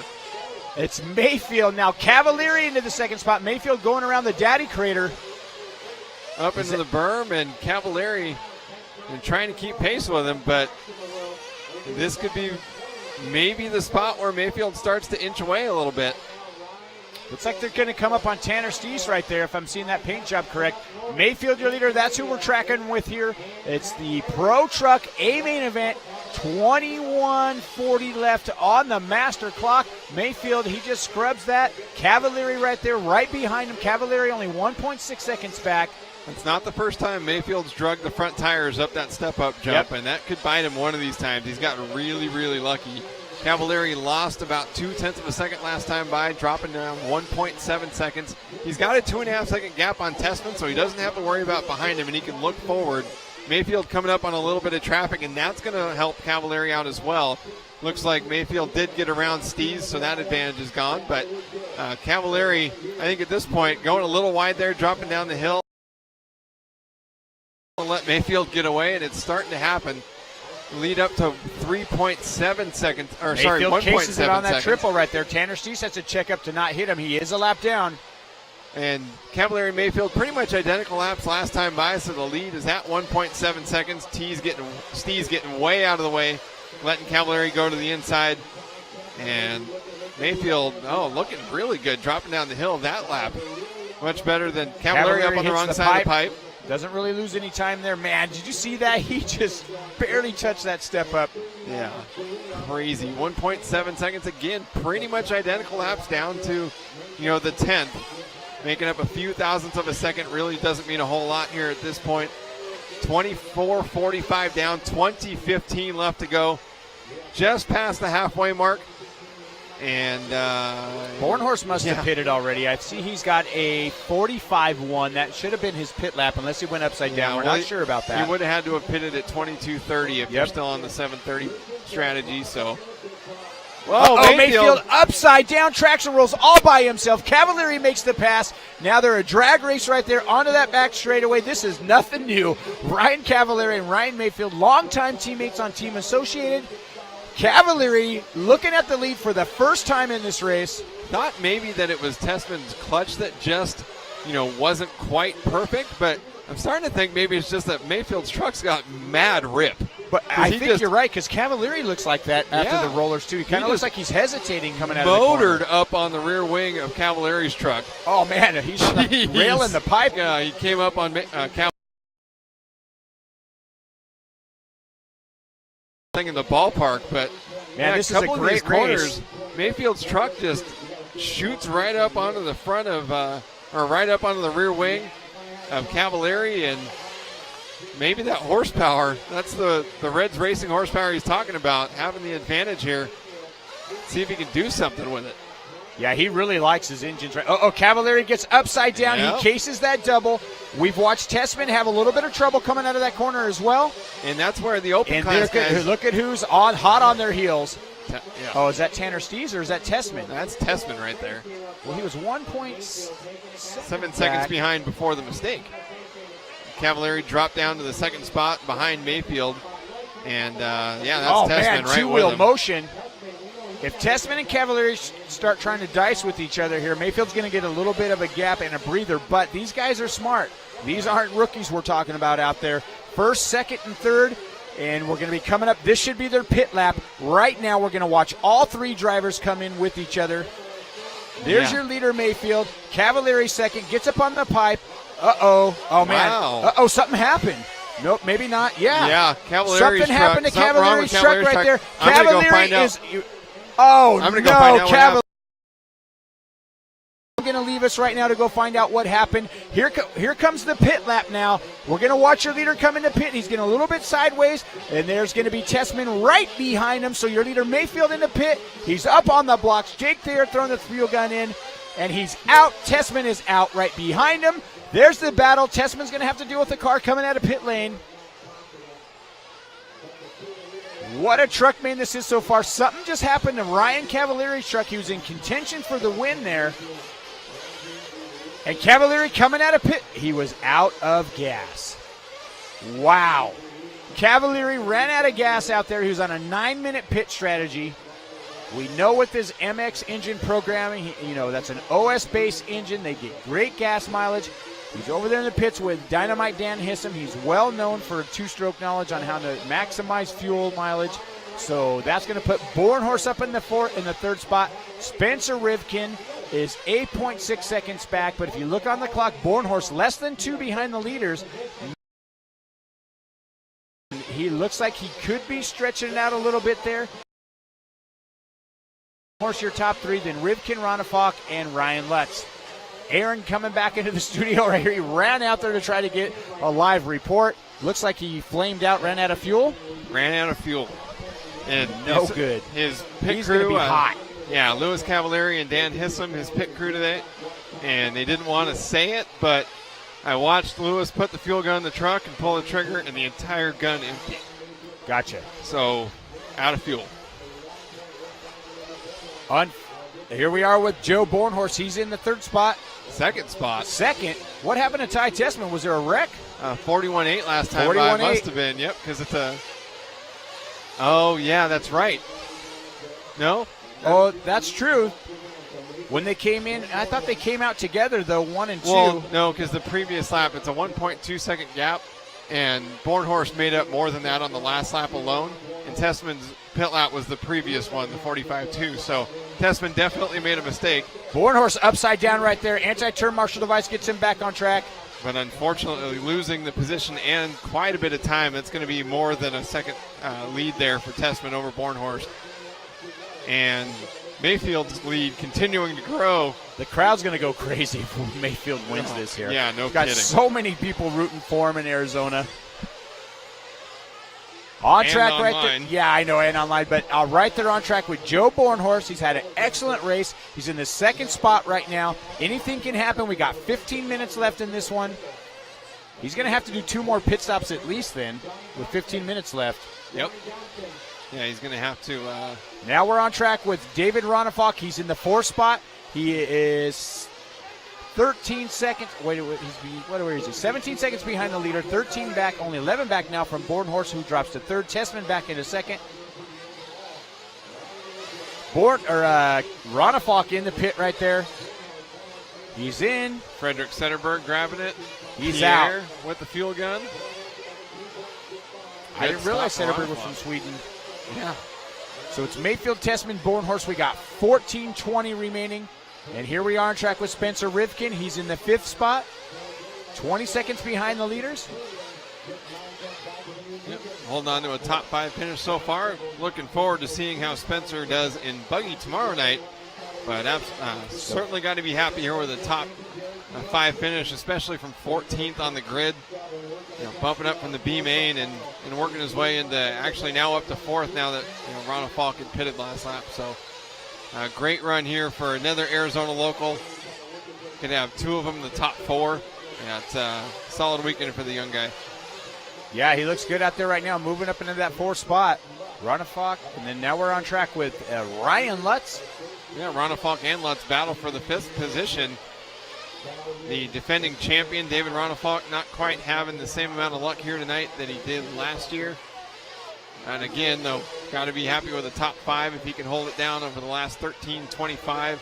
Speaker 1: It's Mayfield now. Cavalieri into the second spot. Mayfield going around the Daddy Crater.
Speaker 3: Up into the berm, and Cavalieri trying to keep pace with him, but this could be maybe the spot where Mayfield starts to inch away a little bit.
Speaker 1: Looks like they're going to come up on Tanner Stees right there, if I'm seeing that paint job correct. Mayfield, your leader, that's who we're tracking with here. It's the Pro Truck A main event. 21:40 left on the master clock. Mayfield, he just scrubs that. Cavalieri right there, right behind him. Cavalieri only 1.6 seconds back.
Speaker 3: It's not the first time Mayfield's drugged the front tires up that step-up jump, and that could bite him one of these times. He's gotten really, really lucky. Cavalieri lost about 0.2 of a second last time by, dropping down 1.7 seconds. He's got a 2.5 second gap on Tessman, so he doesn't have to worry about behind him, and he can look forward. Mayfield coming up on a little bit of traffic, and that's going to help Cavalieri out as well. Looks like Mayfield did get around Stees, so that advantage is gone. But Cavalieri, I think at this point, going a little wide there, dropping down the hill. Let Mayfield get away, and it's starting to happen. Lead up to 3.7 seconds, or sorry, 1.7
Speaker 1: cases it on that
Speaker 3: seconds.
Speaker 1: triple right there. Tanner Stees has to check up to not hit him. He is a lap down.
Speaker 3: And Cavalieri and Mayfield pretty much identical laps last time by, so the lead is at 1.7 seconds. Stees getting way out of the way, letting Cavalieri go to the inside. And Mayfield, looking really good, dropping down the hill that lap. Much better than Cavalieri up on the wrong side of the pipe.
Speaker 1: Doesn't really lose any time there. Man, did you see that? He just barely touched that step up.
Speaker 3: Yeah, crazy. 1.7 seconds again, pretty much identical laps down to, the 10th. Making up a few thousandths of a second really doesn't mean a whole lot here at this point. 24:45 down, 20:15 left to go. Just past the halfway mark. And
Speaker 1: Bornhorst must have pitted already. I see he's got a 45-1. That should have been his pit lap unless he went upside down. We're not sure about that.
Speaker 3: He would have had to have pitted at 22:30 if you're still on the 7:30 strategy. So,
Speaker 1: Mayfield upside down, traction rolls all by himself. Cavalieri makes the pass. Now they're a drag race right there onto that back straightaway. This is nothing new. Ryan Cavalieri and Ryan Mayfield, longtime teammates on Team Associated. Cavalieri looking at the lead for the first time in this race.
Speaker 3: Thought maybe that it was Tessman's clutch that just, wasn't quite perfect, but I'm starting to think maybe it's just that Mayfield's truck's got mad rip.
Speaker 1: But I think you're right, because Cavalieri looks like that after the rollers, too. He kind of looks like he's hesitating coming out of the corner.
Speaker 3: Motored up on the rear wing of Cavalieri's truck.
Speaker 1: Oh, man, he's railing the pipe.
Speaker 3: Yeah, he came up on Cavalieri. In the ballpark, but
Speaker 1: man, this is a great
Speaker 3: corners. Mayfield's truck just shoots right up onto the front of, or right up onto the rear wing of Cavalieri, and maybe that horsepower. That's the Reds racing horsepower he's talking about, having the advantage here. See if he can do something with it.
Speaker 1: Yeah, he really likes his engines. Right. Cavalieri gets upside down. Yep. He cases that double. We've watched Tessman have a little bit of trouble coming out of that corner as well.
Speaker 3: And that's where the open
Speaker 1: class guys. Look at who's hot on their heels. Is that Tanner Steves or is that Tessman?
Speaker 3: That's Tessman right there.
Speaker 1: Well, he was 1.7
Speaker 3: seconds behind before the mistake. Cavalieri dropped down to the second spot behind Mayfield. And, that's Tessman right with him.
Speaker 1: Two-wheel motion. If Tessman and Cavalieri start trying to dice with each other here, Mayfield's going to get a little bit of a gap and a breather, but these guys are smart. These aren't rookies we're talking about out there. First, second, and third, and we're going to be coming up. This should be their pit lap. Right now, we're going to watch all three drivers come in with each other. There's your leader, Mayfield. Cavalieri second, gets up on the pipe. Oh, man.
Speaker 3: Wow.
Speaker 1: Something happened. Nope, maybe not.
Speaker 3: Yeah, Cavalier's
Speaker 1: something happened to Cavalier's truck right there.
Speaker 3: I'm going to go find out.
Speaker 1: I'm
Speaker 3: going to go find out what happened.
Speaker 1: Going to leave us right now to go find out what happened. Here comes the pit lap now. We're going to watch your leader come into pit. He's getting a little bit sideways, and there's going to be Tessman right behind him. So your leader Mayfield in the pit. He's up on the blocks. Jake Thayer throwing the fuel gun in, and he's out. Tessman is out right behind him. There's the battle. Tessman's going to have to deal with the car coming out of pit lane. What a truck man this is so far. Something just happened to Ryan Cavalieri's truck. He was in contention for the win there. And Cavalieri coming out of pit. He was out of gas. Wow. Cavalieri ran out of gas out there. He was on a 9-minute pit strategy. We know with this MX engine programming, that's an OS-based engine. They get great gas mileage. He's over there in the pits with Dynamite Dan Hissam. He's well known for two-stroke knowledge on how to maximize fuel mileage. So that's going to put Bornhorst up in the third spot. Spencer Rivkin is 8.6 seconds back. But if you look on the clock, Bornhorst less than 2 behind the leaders. He looks like he could be stretching it out a little bit there. Bornhorst your top 3, then Rivkin, Ronafalk, and Ryan Lutz. Aaron coming back into the studio right here. He ran out there to try to get a live report. Looks like he flamed out, ran out of fuel.
Speaker 3: Ran out of fuel. And
Speaker 1: no good.
Speaker 3: His pit
Speaker 1: He's
Speaker 3: crew.
Speaker 1: He's going to be hot.
Speaker 3: Yeah, Louis Cavalieri and Dan Hissam, his pit crew today. And they didn't want to say it, but I watched Louis put the fuel gun in the truck and pull the trigger, and the entire gun empty.
Speaker 1: Gotcha.
Speaker 3: So, out of fuel.
Speaker 1: Here we are with Joe Bornhorst. He's in the third spot.
Speaker 3: Second spot.
Speaker 1: Second. What happened to Ty Tessman? Was there a wreck?
Speaker 3: 41.8 last time. 41.8 must have been. Yep, because it's a. Oh yeah, that's right. No.
Speaker 1: Oh, that's true. When they came in, I thought they came out together though, 1 and 2.
Speaker 3: Well, no, because the previous lap, it's a 1.2 second gap, and Bornhorst made up more than that on the last lap alone. And Tessman's pit lap was the previous one, the 45.2. So Tessman definitely made a mistake.
Speaker 1: Bornhorst upside down right there. Anti-turn marshal device gets him back on track.
Speaker 3: but unfortunately losing the position and quite a bit of time. It's going to be more than a second lead there for Tessman over Bornhorst. And Mayfield's lead continuing to grow.
Speaker 1: The crowd's going to go crazy if Mayfield wins this here.
Speaker 3: Yeah, no
Speaker 1: We've got
Speaker 3: kidding.
Speaker 1: so many people rooting for him in Arizona. On
Speaker 3: And
Speaker 1: track right
Speaker 3: online.
Speaker 1: there. Yeah, I know, and online, but right there on track with Joe Bornhorst. He's had an excellent race. He's in the second spot right now. Anything can happen. We got 15 minutes left in this one. He's going to have to do 2 more pit stops at least then with 15 minutes left.
Speaker 3: Yep. Yeah, he's going to have to.
Speaker 1: Now we're on track with David Ronafalk. He's in the 4th spot. He is 13 seconds. Where is he? 17 seconds behind the leader. 13 back, only 11 back now from Bornhorst, who drops to 3rd. Tessman back into 2nd. Ronafalk in the pit right there. He's in.
Speaker 3: Frederick Setterberg grabbing it.
Speaker 1: He's
Speaker 3: Pierre
Speaker 1: out.
Speaker 3: with the fuel gun.
Speaker 1: I didn't realize
Speaker 3: Good stop
Speaker 1: Setterberg
Speaker 3: for
Speaker 1: was
Speaker 3: Ronafalk.
Speaker 1: from Sweden.
Speaker 3: Yeah.
Speaker 1: So it's Mayfield, Tessman, Bornhorst. We got 14:20 remaining. And here we are on track with Spencer Rivkin. He's in the 5th spot. 20 seconds behind the leaders.
Speaker 3: Yep. Holding on to a top 5 finish so far. Looking forward to seeing how Spencer does in buggy tomorrow night. But certainly got to be happy here with a top 5 finish, especially from 14th on the grid. Bumping up from the B main and working his way into actually now up to 4th now that Ronafalk had pitted last lap. So great run here for another Arizona local. Could have 2 of them in the top 4. Yeah, it's a solid weekend for the young guy.
Speaker 1: Yeah, he looks good out there right now, moving up into that 4th spot. Ronafalk, and then now we're on track with Ryan Lutz.
Speaker 3: Yeah, Ronafalk and Lutz battle for the 5th position. The defending champion, David Ronafalk, not quite having the same amount of luck here tonight that he did last year. And again, though, got to be happy with the top 5 if he can hold it down over the last 13:25.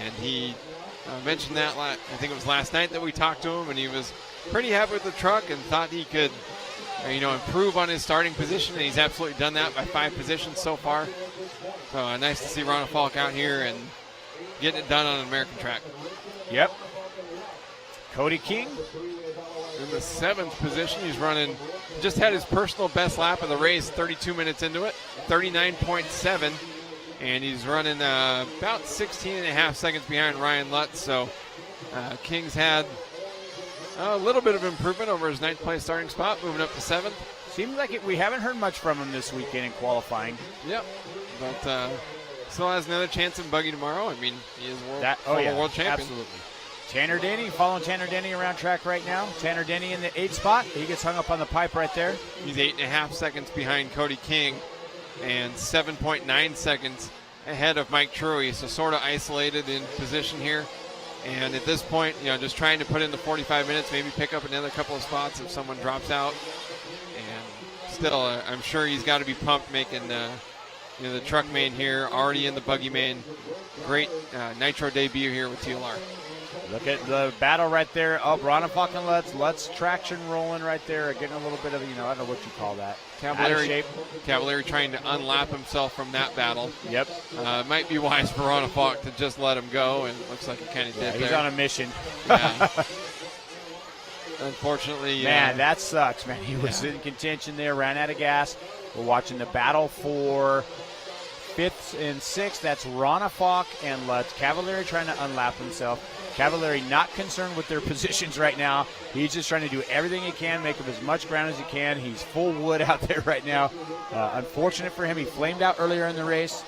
Speaker 3: And he mentioned that, I think it was last night that we talked to him, and he was pretty happy with the truck and thought he could improve on his starting position, and he's absolutely done that by 5 positions so far. So nice to see Ronafalk out here and getting it done on an American track.
Speaker 1: Yep. Cody King.
Speaker 3: In the 7th position, he's running, just had his personal best lap of the race, 32 minutes into it, 39.7. And he's running about 16 and a half seconds behind Ryan Lutz. So King's had a little bit of improvement over his 9th place starting spot, moving up to 7th.
Speaker 1: Seems like we haven't heard much from him this weekend in qualifying.
Speaker 3: Yep. But still has another chance in buggy tomorrow. I mean, he is world champion.
Speaker 1: Absolutely. Tanner Denny, following Tanner Denny around track right now. Tanner Denny in the 8th spot. He gets hung up on the pipe right there.
Speaker 3: He's 8.5 seconds behind Cody King and 7.9 seconds ahead of Mike Truggy. So sort of isolated in position here. And at this point, just trying to put in the 45 minutes, maybe pick up another couple of spots if someone drops out. And still, I'm sure he's got to be pumped making the truck main here, already in the buggy main. Great Nitro debut here with TLR.
Speaker 1: Look at the battle right there. Oh, Ronafalk and Lutz. Lutz traction rolling right there. Getting a little bit of, I don't know what you call that.
Speaker 3: Cavalieri trying to unlap himself from that battle.
Speaker 1: Yep.
Speaker 3: Might be wise for Ronafalk to just let him go, and it looks like he kind of did
Speaker 1: He's
Speaker 3: there.
Speaker 1: on a mission.
Speaker 3: Yeah. Unfortunately.
Speaker 1: Man, that sucks, man. He was in contention there, ran out of gas. We're watching the battle for 5th and 6th. That's Ronafalk and Lutz. Cavalieri trying to unlap himself. Cavalieri not concerned with their positions right now. He's just trying to do everything he can, make up as much ground as he can. He's full wood out there right now. Unfortunate for him, he flamed out earlier in the race.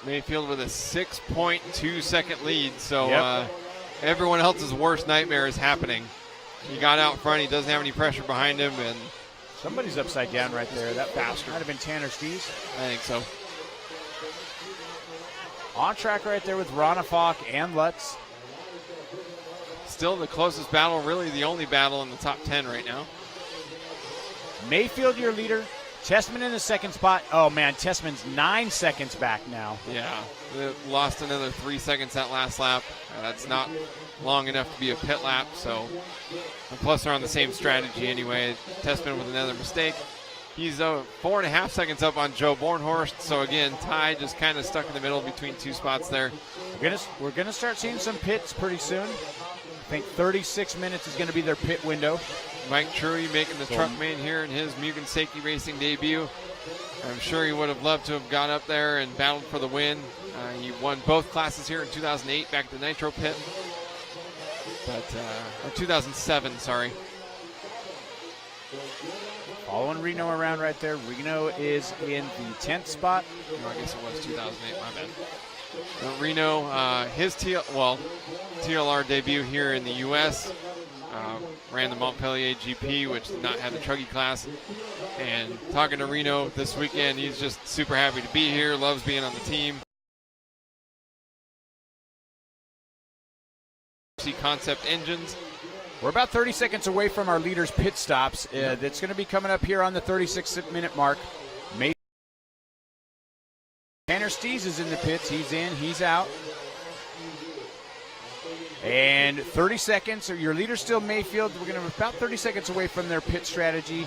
Speaker 3: Mayfield with a 6.2 second lead. So everyone else's worst nightmare is happening. He got out front. He doesn't have any pressure behind him. And
Speaker 1: somebody's upside down right there. That bastard might have been Tanner Steves.
Speaker 3: I think so.
Speaker 1: On track right there with Ronafalk and Lutz.
Speaker 3: Still the closest battle, really the only battle in the top 10 right now.
Speaker 1: Mayfield, your leader. Tessman in the 2nd spot. Oh, man, Tessman's 9 seconds back now.
Speaker 3: Yeah, they lost another 3 seconds that last lap. That's not long enough to be a pit lap. So, and plus they're on the same strategy anyway. Tessman with another mistake. He's 4.5 seconds up on Joe Bornhorst. So again, Ty just kind of stuck in the middle between two spots there.
Speaker 1: We're gonna start seeing some pits pretty soon. I think 36 minutes is going to be their pit window.
Speaker 3: Mike Truggy making the truck main here in his Mugen Seiki Racing debut. I'm sure he would have loved to have gone up there and battled for the win. He won both classes here in 2008 back at the Nitro pit. Or 2007, sorry.
Speaker 1: Following Reno around right there. Reno is in the 10th spot.
Speaker 3: No, I guess it was 2008, my bad. Reno, his TLR debut here in the U.S. Ran the Montpellier GP, which did not have the Truggy class. And talking to Reno this weekend, he's just super happy to be here, loves being on the team. Concept engines.
Speaker 1: We're about 30 seconds away from our leaders' pit stops. That's going to be coming up here on the 36-minute mark. Tanner Stees is in the pits. He's in, he's out. And 30 seconds, or your leader still Mayfield. We're going to be about 30 seconds away from their pit strategy.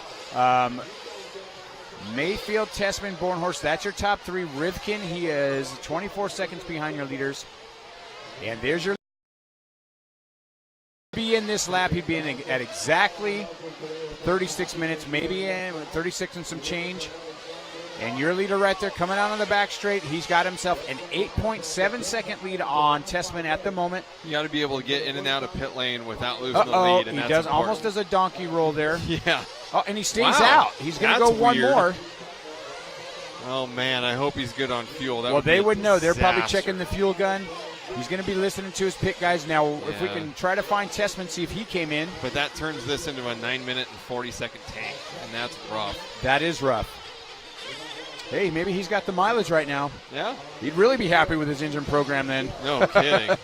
Speaker 1: Mayfield, Tessman, Bornhorst, that's your top three. Rivkin, he is 24 seconds behind your leaders. And there's your be in this lap. He'd be in at exactly 36 minutes, maybe 36 and some change. And your leader right there coming out on the back straight, he's got himself an 8.7 second lead on Tessman at the moment.
Speaker 3: You got to be able to get in and out of pit lane without losing the lead. And
Speaker 1: he does almost does a donkey roll there.
Speaker 3: Yeah.
Speaker 1: Oh, and he stays out. He's going to go one more.
Speaker 3: Oh man, I hope he's good on fuel.
Speaker 1: Well, they would know. They're probably checking the fuel gun. He's going to be listening to his pit guys now. If we can try to find Tessman, see if he came in.
Speaker 3: But that turns this into a 9-minute and 40-second tank, and that's rough.
Speaker 1: That is rough. Hey, maybe he's got the mileage right now.
Speaker 3: Yeah.
Speaker 1: He'd really be happy with his engine program then.
Speaker 3: No kidding.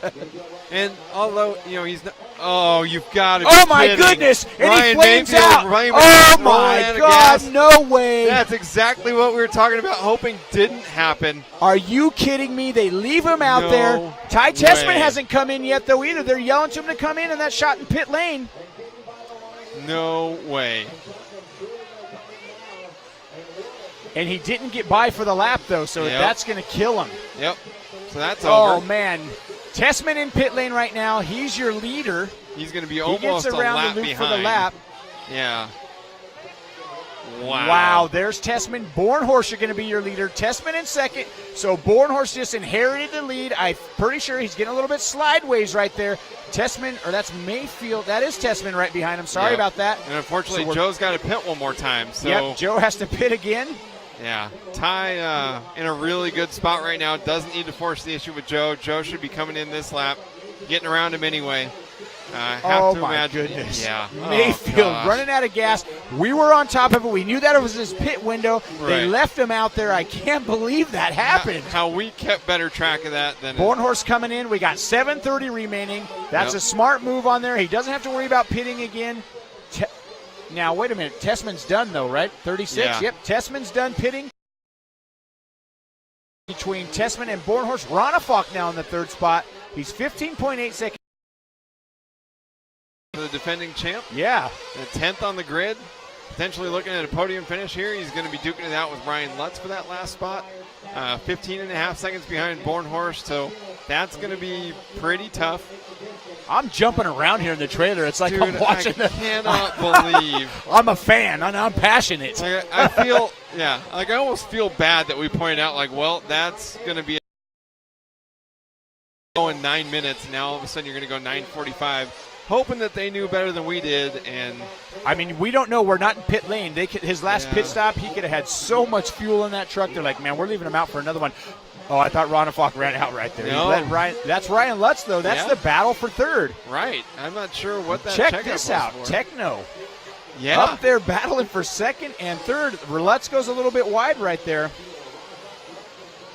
Speaker 3: And although, he's not. Oh, you've got to be
Speaker 1: Oh, my
Speaker 3: kidding.
Speaker 1: goodness. And
Speaker 3: Ryan
Speaker 1: he flames
Speaker 3: Mayfield,
Speaker 1: out. Oh, my God. No way.
Speaker 3: That's exactly what we were talking about, hoping didn't happen.
Speaker 1: Are you kidding me? They leave him out there. Ty Tessman hasn't come in yet, though, either. They're yelling to him to come in, and that shot in pit lane.
Speaker 3: No way.
Speaker 1: And he didn't get by for the lap, though, so that's going to kill him.
Speaker 3: Yep. So that's over.
Speaker 1: Oh, man. Tessman in pit lane right now. He's your leader.
Speaker 3: He's going to be
Speaker 1: almost
Speaker 3: a lap
Speaker 1: the loop
Speaker 3: behind.
Speaker 1: For the lap.
Speaker 3: Yeah. Wow.
Speaker 1: Wow, there's Tessman. Bornhorst are going to be your leader. Tessman in second. So Bornhorst just inherited the lead. I'm pretty sure he's getting a little bit sideways right there. Tessman, or that's Mayfield. That is Tessman right behind him. Sorry about that.
Speaker 3: And unfortunately, Joe's got to pit one more time. So.
Speaker 1: Yep, Joe has to pit again.
Speaker 3: Yeah, Ty in a really good spot right now. Doesn't need to force the issue with Joe. Joe should be coming in this lap, getting around him anyway.
Speaker 1: Oh, my goodness.
Speaker 3: Yeah.
Speaker 1: Mayfield running out of gas. We were on top of it. We knew that it was his pit window.
Speaker 3: Right.
Speaker 1: They left him out there. I can't believe that happened.
Speaker 3: How we kept better track of that than
Speaker 1: Bornhorst coming in. We got 7:30 remaining. That's a smart move on there. He doesn't have to worry about pitting again. Now, wait a minute. Tessman's done, though, right? 36?
Speaker 3: Yeah.
Speaker 1: Yep, Tessman's done pitting. Between Tessman and Bornhorst. Ronafalk now in the third spot. He's 15.8 seconds.
Speaker 3: The defending champ.
Speaker 1: Yeah.
Speaker 3: 10th on the grid. Potentially looking at a podium finish here. He's going to be duking it out with Ryan Lutz for that last spot. 15.5 seconds behind Bornhorst. So that's going to be pretty tough.
Speaker 1: I'm jumping around here in the trailer. It's like I'm watching.
Speaker 3: I cannot believe.
Speaker 1: I'm a fan, and I'm passionate.
Speaker 3: Like, I feel, I almost feel bad that we pointed out, that's going to be going 9 minutes. Now all of a sudden you're going to go 9:45, hoping that they knew better than we did. And
Speaker 1: I mean, we don't know. We're not in pit lane. His last pit stop, he could have had so much fuel in that truck. They're like, man, we're leaving him out for another one. Oh, I thought Ronafalk ran out right there.
Speaker 3: No.
Speaker 1: That's Ryan Lutz, though. That's the battle for third.
Speaker 3: Right. I'm not sure what that
Speaker 1: Check
Speaker 3: checkup
Speaker 1: this
Speaker 3: was
Speaker 1: out.
Speaker 3: for.
Speaker 1: Techno.
Speaker 3: Yeah.
Speaker 1: Up there battling for second and third. Lutz goes a little bit wide right there.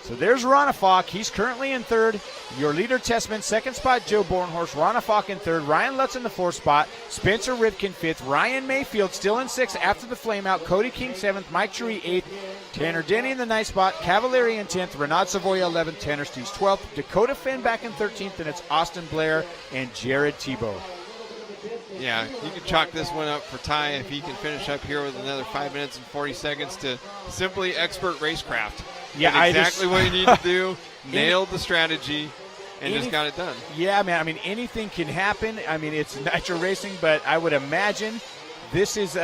Speaker 1: So there's Ronafalk. He's currently in third. Your leader, Tessman, second spot, Joe Bornhorst. Ronafalk in third. Ryan Lutz in the fourth spot. Spencer Rivkin fifth. Ryan Mayfield still in sixth after the flameout. Cody King seventh. Mike Truggy eighth. Tanner Denny in the ninth spot. Cavalieri in 10th. Renard Savoya 11th. Tanner Stees 12th. Dakota Finn back in 13th. And it's Austin Blair and Jared Tebow.
Speaker 3: Yeah, you can chalk this one up for Ty if he can finish up here with another 5 minutes and 40 seconds to simply expert racecraft.
Speaker 1: Yeah,
Speaker 3: Did exactly what you need to do, nailed the strategy, and just got it done.
Speaker 1: Yeah, man, I mean, anything can happen. I mean, it's Nitro Racing, but I would imagine this is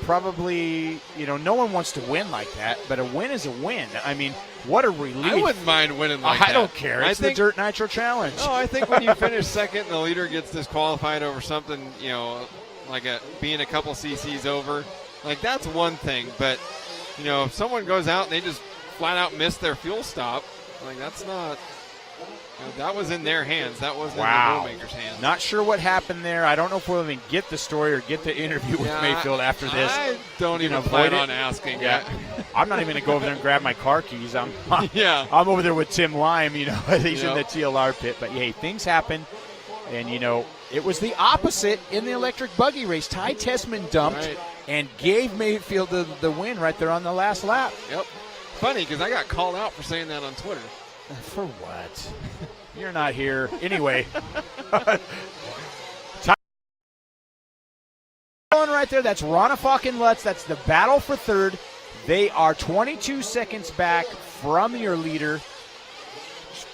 Speaker 1: probably, no one wants to win like that, but a win is a win. I mean, what a relief.
Speaker 3: I wouldn't mind winning like that.
Speaker 1: I don't care. It's the Dirt Nitro Challenge.
Speaker 3: No, I think when you finish second and the leader gets disqualified over something, like being a couple CCs over, like that's one thing. But, if someone goes out and they just flat out miss their fuel stop, like that's not. That was in their hands. That wasn't in the Boilermakers' hands.
Speaker 1: Not sure what happened there. I don't know if we'll even get the story or get the interview with Mayfield after this.
Speaker 3: I don't even plan on asking.
Speaker 1: Yeah. I'm not even going to go over there and grab my car keys. I'm over there with Tim Lime. He's in the TLR pit. But, hey, things happen. And, it was the opposite in the electric buggy race. Ty Tessman dumped and gave Mayfield the win right there on the last lap.
Speaker 3: Yep. Funny because I got called out for saying that on Twitter.
Speaker 1: For what? You're not here. Anyway. Right there, that's Ronafalk and Lutz. That's the battle for third. They are 22 seconds back from your leader.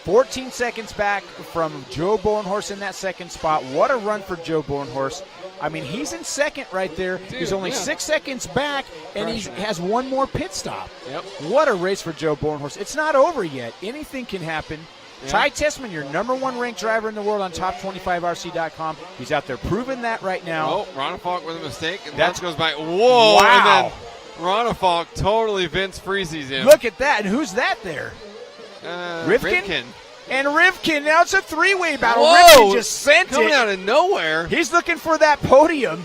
Speaker 1: 14 seconds back from Joe Bornhorst in that second spot. What a run for Joe Bornhorst. I mean, he's in second right there. Dude, he's only 6 seconds back, and he has one more pit stop.
Speaker 3: Yep.
Speaker 1: What a race for Joe Bornhorst. It's not over yet. Anything can happen. Yeah. Ty Tessman, your number one ranked driver in the world on top25rc.com. He's out there proving that right now.
Speaker 3: Oh, Ronafalk with a mistake, and that goes by. Whoa!
Speaker 1: Wow.
Speaker 3: And then Ronafalk totally Vince Freezes him.
Speaker 1: Look at that. And who's that there?
Speaker 3: Rivkin.
Speaker 1: And Rivkin. Now it's a three-way battle.
Speaker 3: Whoa,
Speaker 1: Rivkin just sent
Speaker 3: coming out of nowhere.
Speaker 1: He's looking for that podium.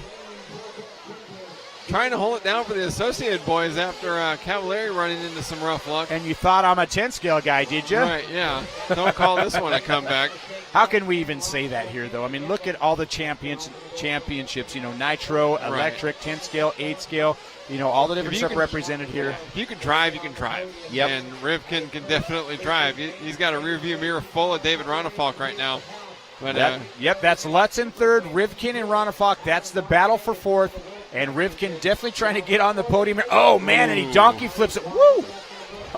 Speaker 3: Trying to hold it down for the Associated boys after Cavallari running into some rough luck.
Speaker 1: And you thought I'm a 10-scale guy, did you?
Speaker 3: Right, yeah. Don't call this one a comeback.
Speaker 1: How can we even say that here, though? I mean, look at all the championships. Nitro, electric, 10-scale, 8-scale. All the different stuff represented here.
Speaker 3: If you can drive, you can drive.
Speaker 1: Yep.
Speaker 3: And Rivkin can definitely drive. He's got a rearview mirror full of David Ronafalk right now. But,
Speaker 1: that's Lutz in third, Rivkin and Ronafalk. That's the battle for fourth. And Rivkin definitely trying to get on the podium. Oh, man, and he donkey flips it. Woo!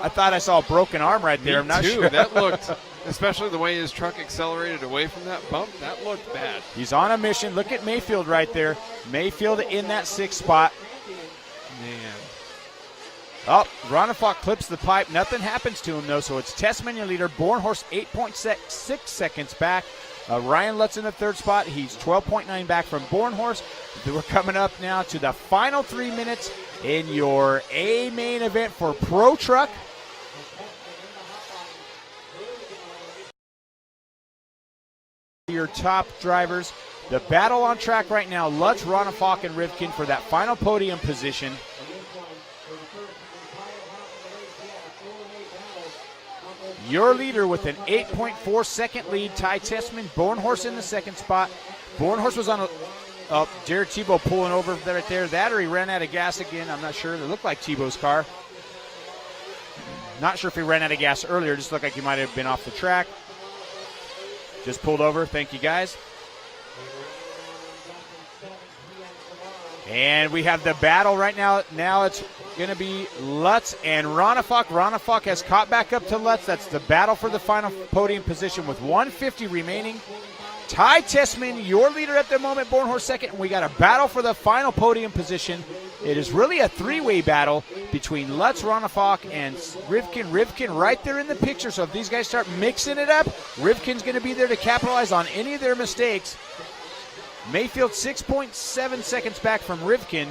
Speaker 1: I thought I saw a broken arm right there. I'm not sure.
Speaker 3: That looked, especially the way his truck accelerated away from that bump, that looked bad.
Speaker 1: He's on a mission. Look at Mayfield right there. Mayfield in that sixth spot.
Speaker 3: Man.
Speaker 1: Oh, Ronafalk clips the pipe. Nothing happens to him, though, so it's Tessman, your leader. Bornhorst 8.6 seconds back. Ryan Lutz in the third spot. He's 12.9 back from Bornhorst. We're coming up now to the final 3 minutes in your A main event for Pro Truck. Your top drivers. The battle on track right now, Lutz, Ronafalk, and Rivkin for that final podium position. Your leader with an 8.4 second lead, Ty Tessman. Bornhorst in the second spot. Bornhorst was on Jared Tebow pulling over right there. That or he ran out of gas again. I'm not sure. It looked like Tebow's car. Not sure if he ran out of gas earlier. Just looked like he might have been off the track. Just pulled over. Thank you, guys. And we have the battle right now. Now it's going to be Lutz and Ronafalk. Ronafalk has caught back up to Lutz. That's the battle for the final podium position with 150 remaining. Ty Tessman, your leader at the moment, Bornhorst second. And we got a battle for the final podium position. It is really a three-way battle between Lutz, Ronafalk, and Rivkin. Rivkin right there in the picture. So if these guys start mixing it up, Rivkin's going to be there to capitalize on any of their mistakes. Mayfield 6.7 seconds back from Rivkin.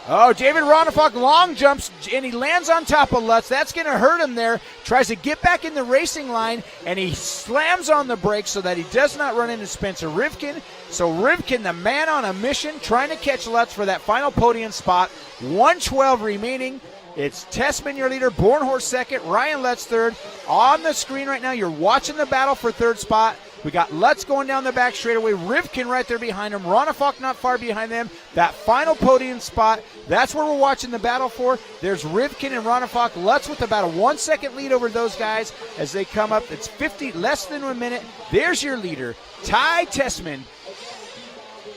Speaker 1: Oh, David Ronafalk long jumps, and he lands on top of Lutz. That's going to hurt him there. Tries to get back in the racing line, and he slams on the brakes so that he does not run into Spencer Rivkin. So Rivkin, the man on a mission, trying to catch Lutz for that final podium spot. 1:12 remaining. It's Tessman, your leader, Bornhorst second, Ryan Lutz third. On the screen right now, you're watching the battle for third spot. We got Lutz going down the back straightaway, Rivkin right there behind him, Ronafalk not far behind them. That final podium spot, that's where we're watching the battle for. There's Rivkin and Ronafalk. Lutz with about a 1 second lead over those guys as they come up. It's 50, less than 1 minute. There's your leader, Ty Tessman.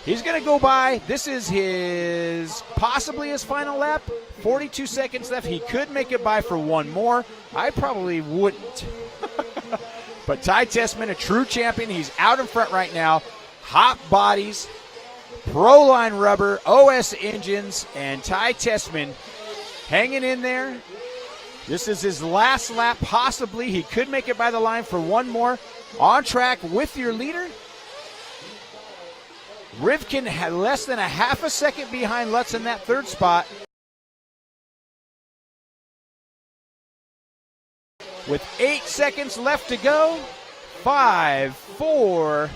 Speaker 1: He's going to go by. This is possibly his final lap. 42 seconds left. He could make it by for one more. I probably wouldn't. But Ty Tessman, a true champion. He's out in front right now. Hot bodies, Proline rubber, OS engines, and Ty Tessman hanging in there. This is his last lap, possibly. He could make it by the line for one more. On track with your leader. Rivkin had less than a half a second behind Lutz in that third spot. With 8 seconds left to go. 5, 4,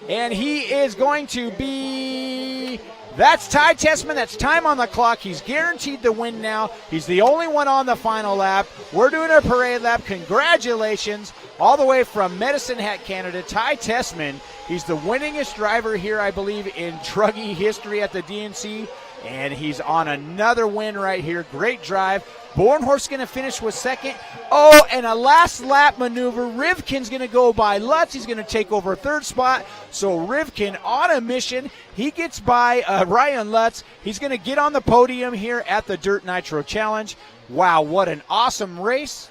Speaker 1: and he is going to be... That's Ty Tessman. That's time on the clock. He's guaranteed the win now. He's the only one on the final lap. We're doing a parade lap. Congratulations. All the way from Medicine Hat, Canada, Ty Tessman. He's the winningest driver here, I believe, in Truggy history at the DNC. And he's on another win right here. Great drive. Bornhorst going to finish with second. Oh, and a last lap maneuver. Rivkin's going to go by Lutz. He's going to take over third spot. So Rivkin on a mission. He gets by Ryan Lutz. He's going to get on the podium here at the Dirt Nitro Challenge. Wow, what an awesome race.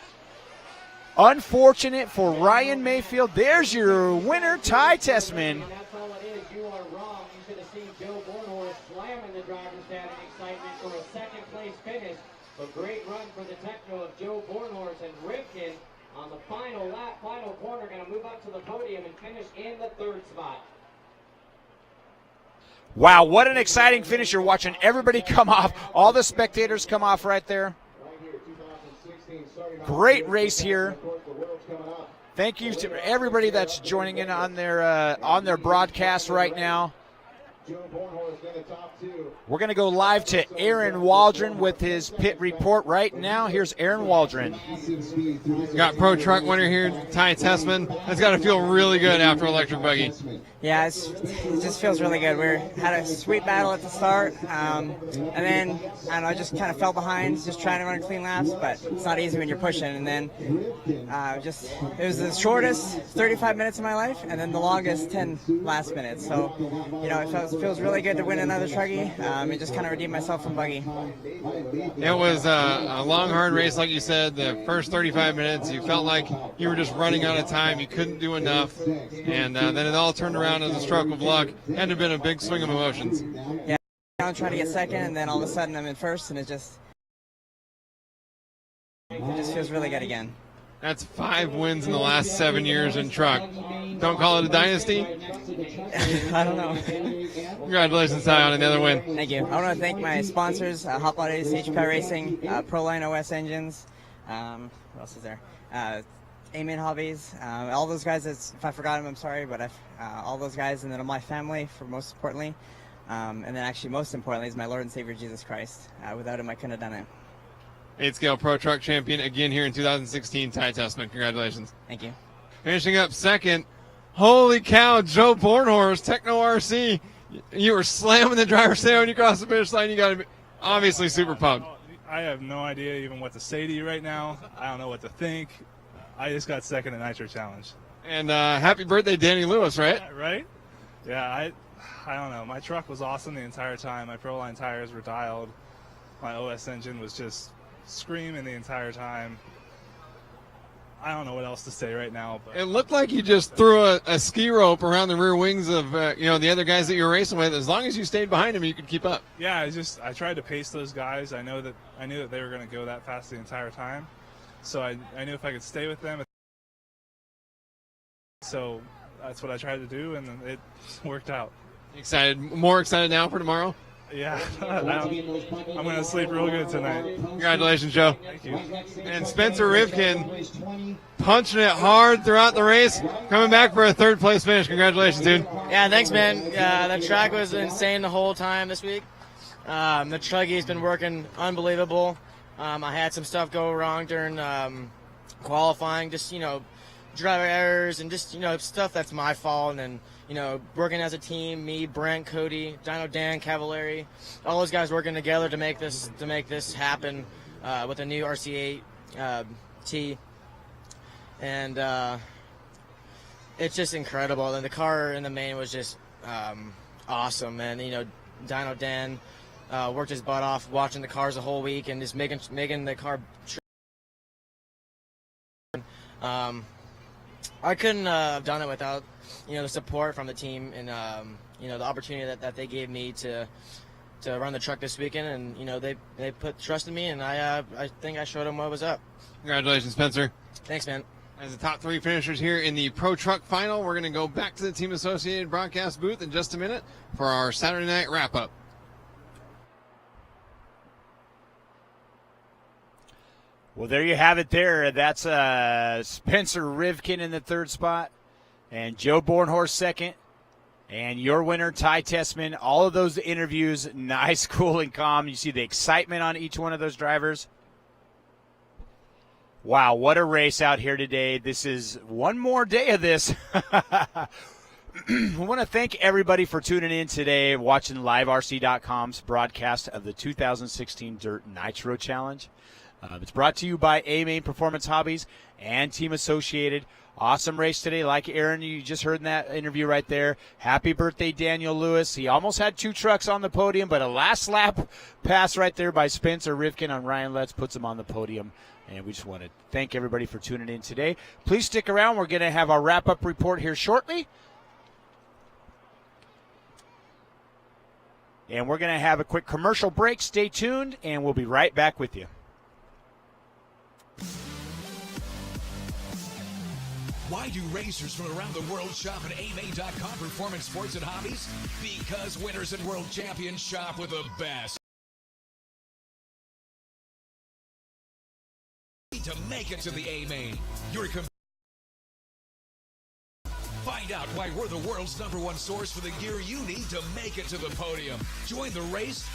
Speaker 1: Unfortunate for Ryan Mayfield. There's your winner, Ty Tessman.
Speaker 4: That's all it is. You are wrong. You should have seen Joe Bornhorst slamming the driver's dad in excitement for a second place finish. A great run for the techno of Joe Bornhorst, and Rivkin on the final lap, final corner, going to move up to the podium and finish in the third spot.
Speaker 1: Wow, what an exciting finish. You're watching everybody come off. All the spectators come off right there. Great race here. Thank you to everybody that's joining in on their broadcast right now. We're going to go live to Aaron Waldron with his pit report right now. Here's Aaron Waldron.
Speaker 3: Got Pro Truck winner here, Ty Tessman. That's got to feel really good after Electric Buggy.
Speaker 5: Yeah, it just feels really good. We had a sweet battle at the start, and then, I don't know, just kind of fell behind, just trying to run clean laps, but it's not easy when you're pushing. And then it was the shortest 35 minutes of my life, and then the longest 10 last minutes. So, it feels really good to win another Truggy and just kind of redeem myself from Buggy.
Speaker 3: It was a long, hard race, like you said. The first 35 minutes, you felt like you were just running out of time. You couldn't do enough, and then it all turned around as a stroke of luck. Had to have been a big swing of emotions.
Speaker 5: Yeah, I'm trying to get second, and then all of a sudden I'm in first, and it just feels really good again.
Speaker 3: That's 5 wins in the last 7 years in truck. Don't call it a dynasty?
Speaker 5: I don't know.
Speaker 3: Congratulations, Ty, on another win.
Speaker 5: Thank you. I want to thank my sponsors, Hot Bodies, HPI Racing, Proline OS Engines. What else is there? Amen Hobbies. All those guys, if I forgot them, I'm sorry, but all those guys, and then my family, for most importantly. And then actually most importantly is my Lord and Savior, Jesus Christ. Without him, I couldn't have done it.
Speaker 3: 8-scale Pro Truck champion again here in 2016, Ty Tessman. Congratulations.
Speaker 5: Thank you.
Speaker 3: Finishing up second, holy cow, Joe Bornhorst, Techno RC. You were slamming the driver's side when you crossed the finish line. You got to be obviously super pumped.
Speaker 6: I have no idea even what to say to you right now. I don't know what to think. I just got second in Nitro Challenge.
Speaker 3: And happy birthday, Danny Lewis, right?
Speaker 6: Right? Yeah, I don't know. My truck was awesome the entire time. My Proline tires were dialed. My OS engine was just screaming the entire time. I don't know what else to say right now. But
Speaker 3: it looked like you just threw a ski rope around the rear wings of the other guys that you were racing with. As long as you stayed behind them, you could keep up.
Speaker 6: Yeah, I tried to pace those guys. I knew that they were going to go that fast the entire time. So I knew if I could stay with them. So that's what I tried to do, and it worked out.
Speaker 3: More excited now for tomorrow?
Speaker 6: Yeah, I'm going to sleep real good tonight.
Speaker 3: Congratulations, Joe.
Speaker 6: Thank you.
Speaker 3: And Spencer Rivkin punching it hard throughout the race, coming back for a third-place finish. Congratulations, dude.
Speaker 7: Yeah, thanks, man. The track was insane the whole time this week. The Truggy's been working unbelievable. I had some stuff go wrong during qualifying, just, driver errors and just, stuff that's my fault. And, working as a team, me, Brent, Cody, Dino Dan, Cavallari, all those guys working together to make this happen with a new RC8 T. And it's just incredible. And the car in the main was just awesome, man. Dyno Dan worked his butt off watching the cars the whole week and just making the car. I couldn't have done it without the support from the team and the opportunity that they gave me to run the truck this weekend, and they put trust in me, and I think I showed them what was up.
Speaker 3: Congratulations, Spencer.
Speaker 7: Thanks, man.
Speaker 3: As the top 3 finishers here in the Pro Truck Final, we're going to go back to the Team Associated broadcast booth in just a minute for our Saturday night wrap-up.
Speaker 1: Well, there you have it there. That's Spencer Rivkin in the 3rd spot and Joe Bornhorst 2nd. And your winner, Ty Tessman. All of those interviews, nice, cool, and calm. You see the excitement on each one of those drivers. Wow, what a race out here today. This is one more day of this. We want to thank everybody for tuning in today, watching LiveRC.com's broadcast of the 2016 Dirt Nitro Challenge. It's brought to you by A-Main Performance Hobbies and Team Associated. Awesome race today. Like Aaron, you just heard in that interview right there. Happy birthday, Daniel Lewis. He almost had 2 trucks on the podium, but a last lap pass right there by Spencer Rivkin on Ryan Letts puts him on the podium. And we just want to thank everybody for tuning in today. Please stick around. We're going to have our wrap-up report here shortly. And we're going to have a quick commercial break. Stay tuned, and we'll be right back with you.
Speaker 8: Why do racers from around the world shop at AMA.com Performance Sports and Hobbies? Because winners and world champions shop with the best. To make it to the A-Main. Find out why we're the world's #1 source for the gear you need to make it to the podium. Join the race.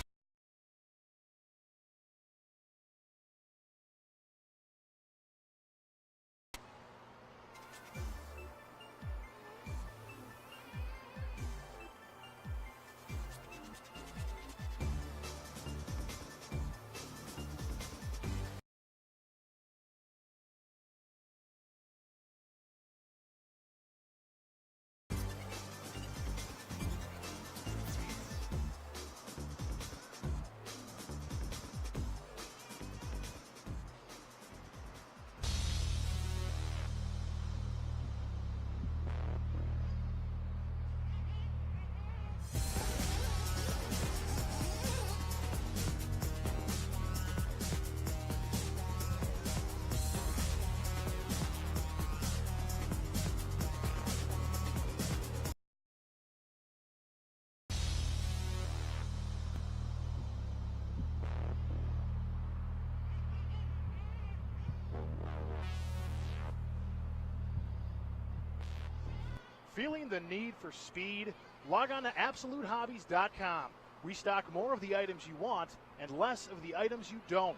Speaker 9: Feeling the need for speed? Log on to AbsoluteHobbies.com. We stock more of the items you want and less of the items you don't.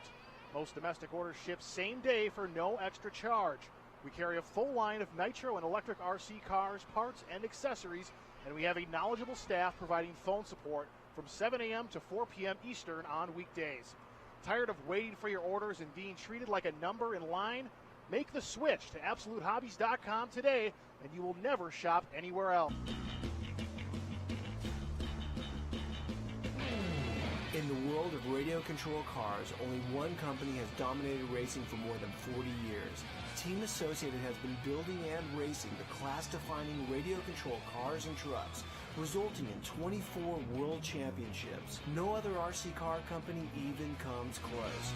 Speaker 9: Most domestic orders ship same day for no extra charge. We carry a full line of Nitro and electric RC cars, parts, and accessories, and we have a knowledgeable staff providing phone support from 7 a.m. to 4 p.m. Eastern on weekdays. Tired of waiting for your orders and being treated like a number in line? Make the switch to AbsoluteHobbies.com today, and you will never shop anywhere else.
Speaker 10: In the world of radio-controlled cars, only one company has dominated racing for more than 40 years. Team Associated has been building and racing the class-defining radio-controlled cars and trucks, resulting in 24 world championships. No other RC car company even comes close.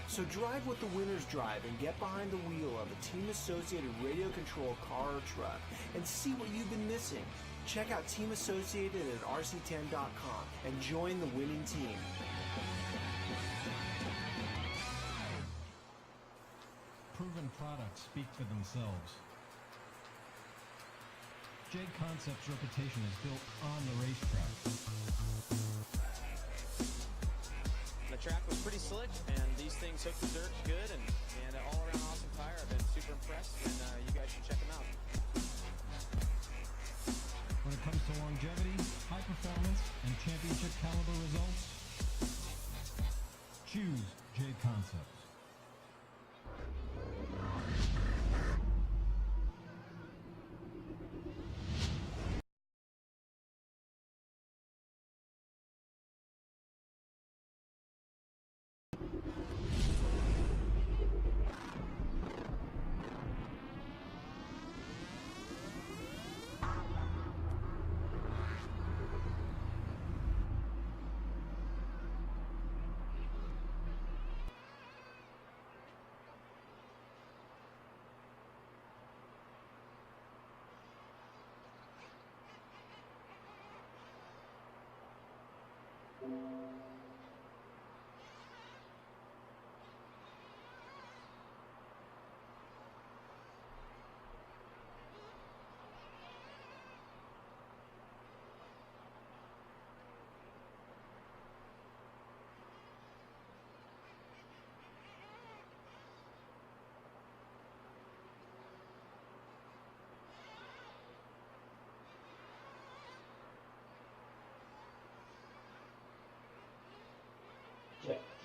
Speaker 10: So drive what the winners drive and get behind the wheel of a Team Associated radio-controlled car or truck and see what you've been missing. Check out Team Associated at RC10.com and join the winning team.
Speaker 11: Proven products speak for themselves. J Concept's reputation is built on the racetrack.
Speaker 12: The track was pretty slick, and these things hook the dirt good, and all around awesome tire. I've been super impressed, and you guys should check them out.
Speaker 11: When it comes to longevity, high performance, and championship caliber results, choose J Concepts.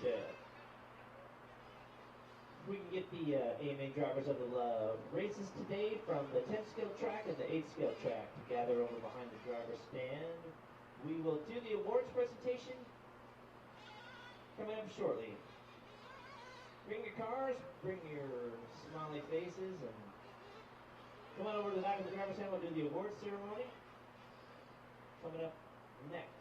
Speaker 4: Check. We can get the AMA drivers of the races today from the 10-scale track and the 8-scale track to gather over behind the driver's stand. We will do the awards presentation coming up shortly. Bring your cars, bring your smiley faces, and come on over to the back of the driver's stand. We'll do the awards ceremony coming up next.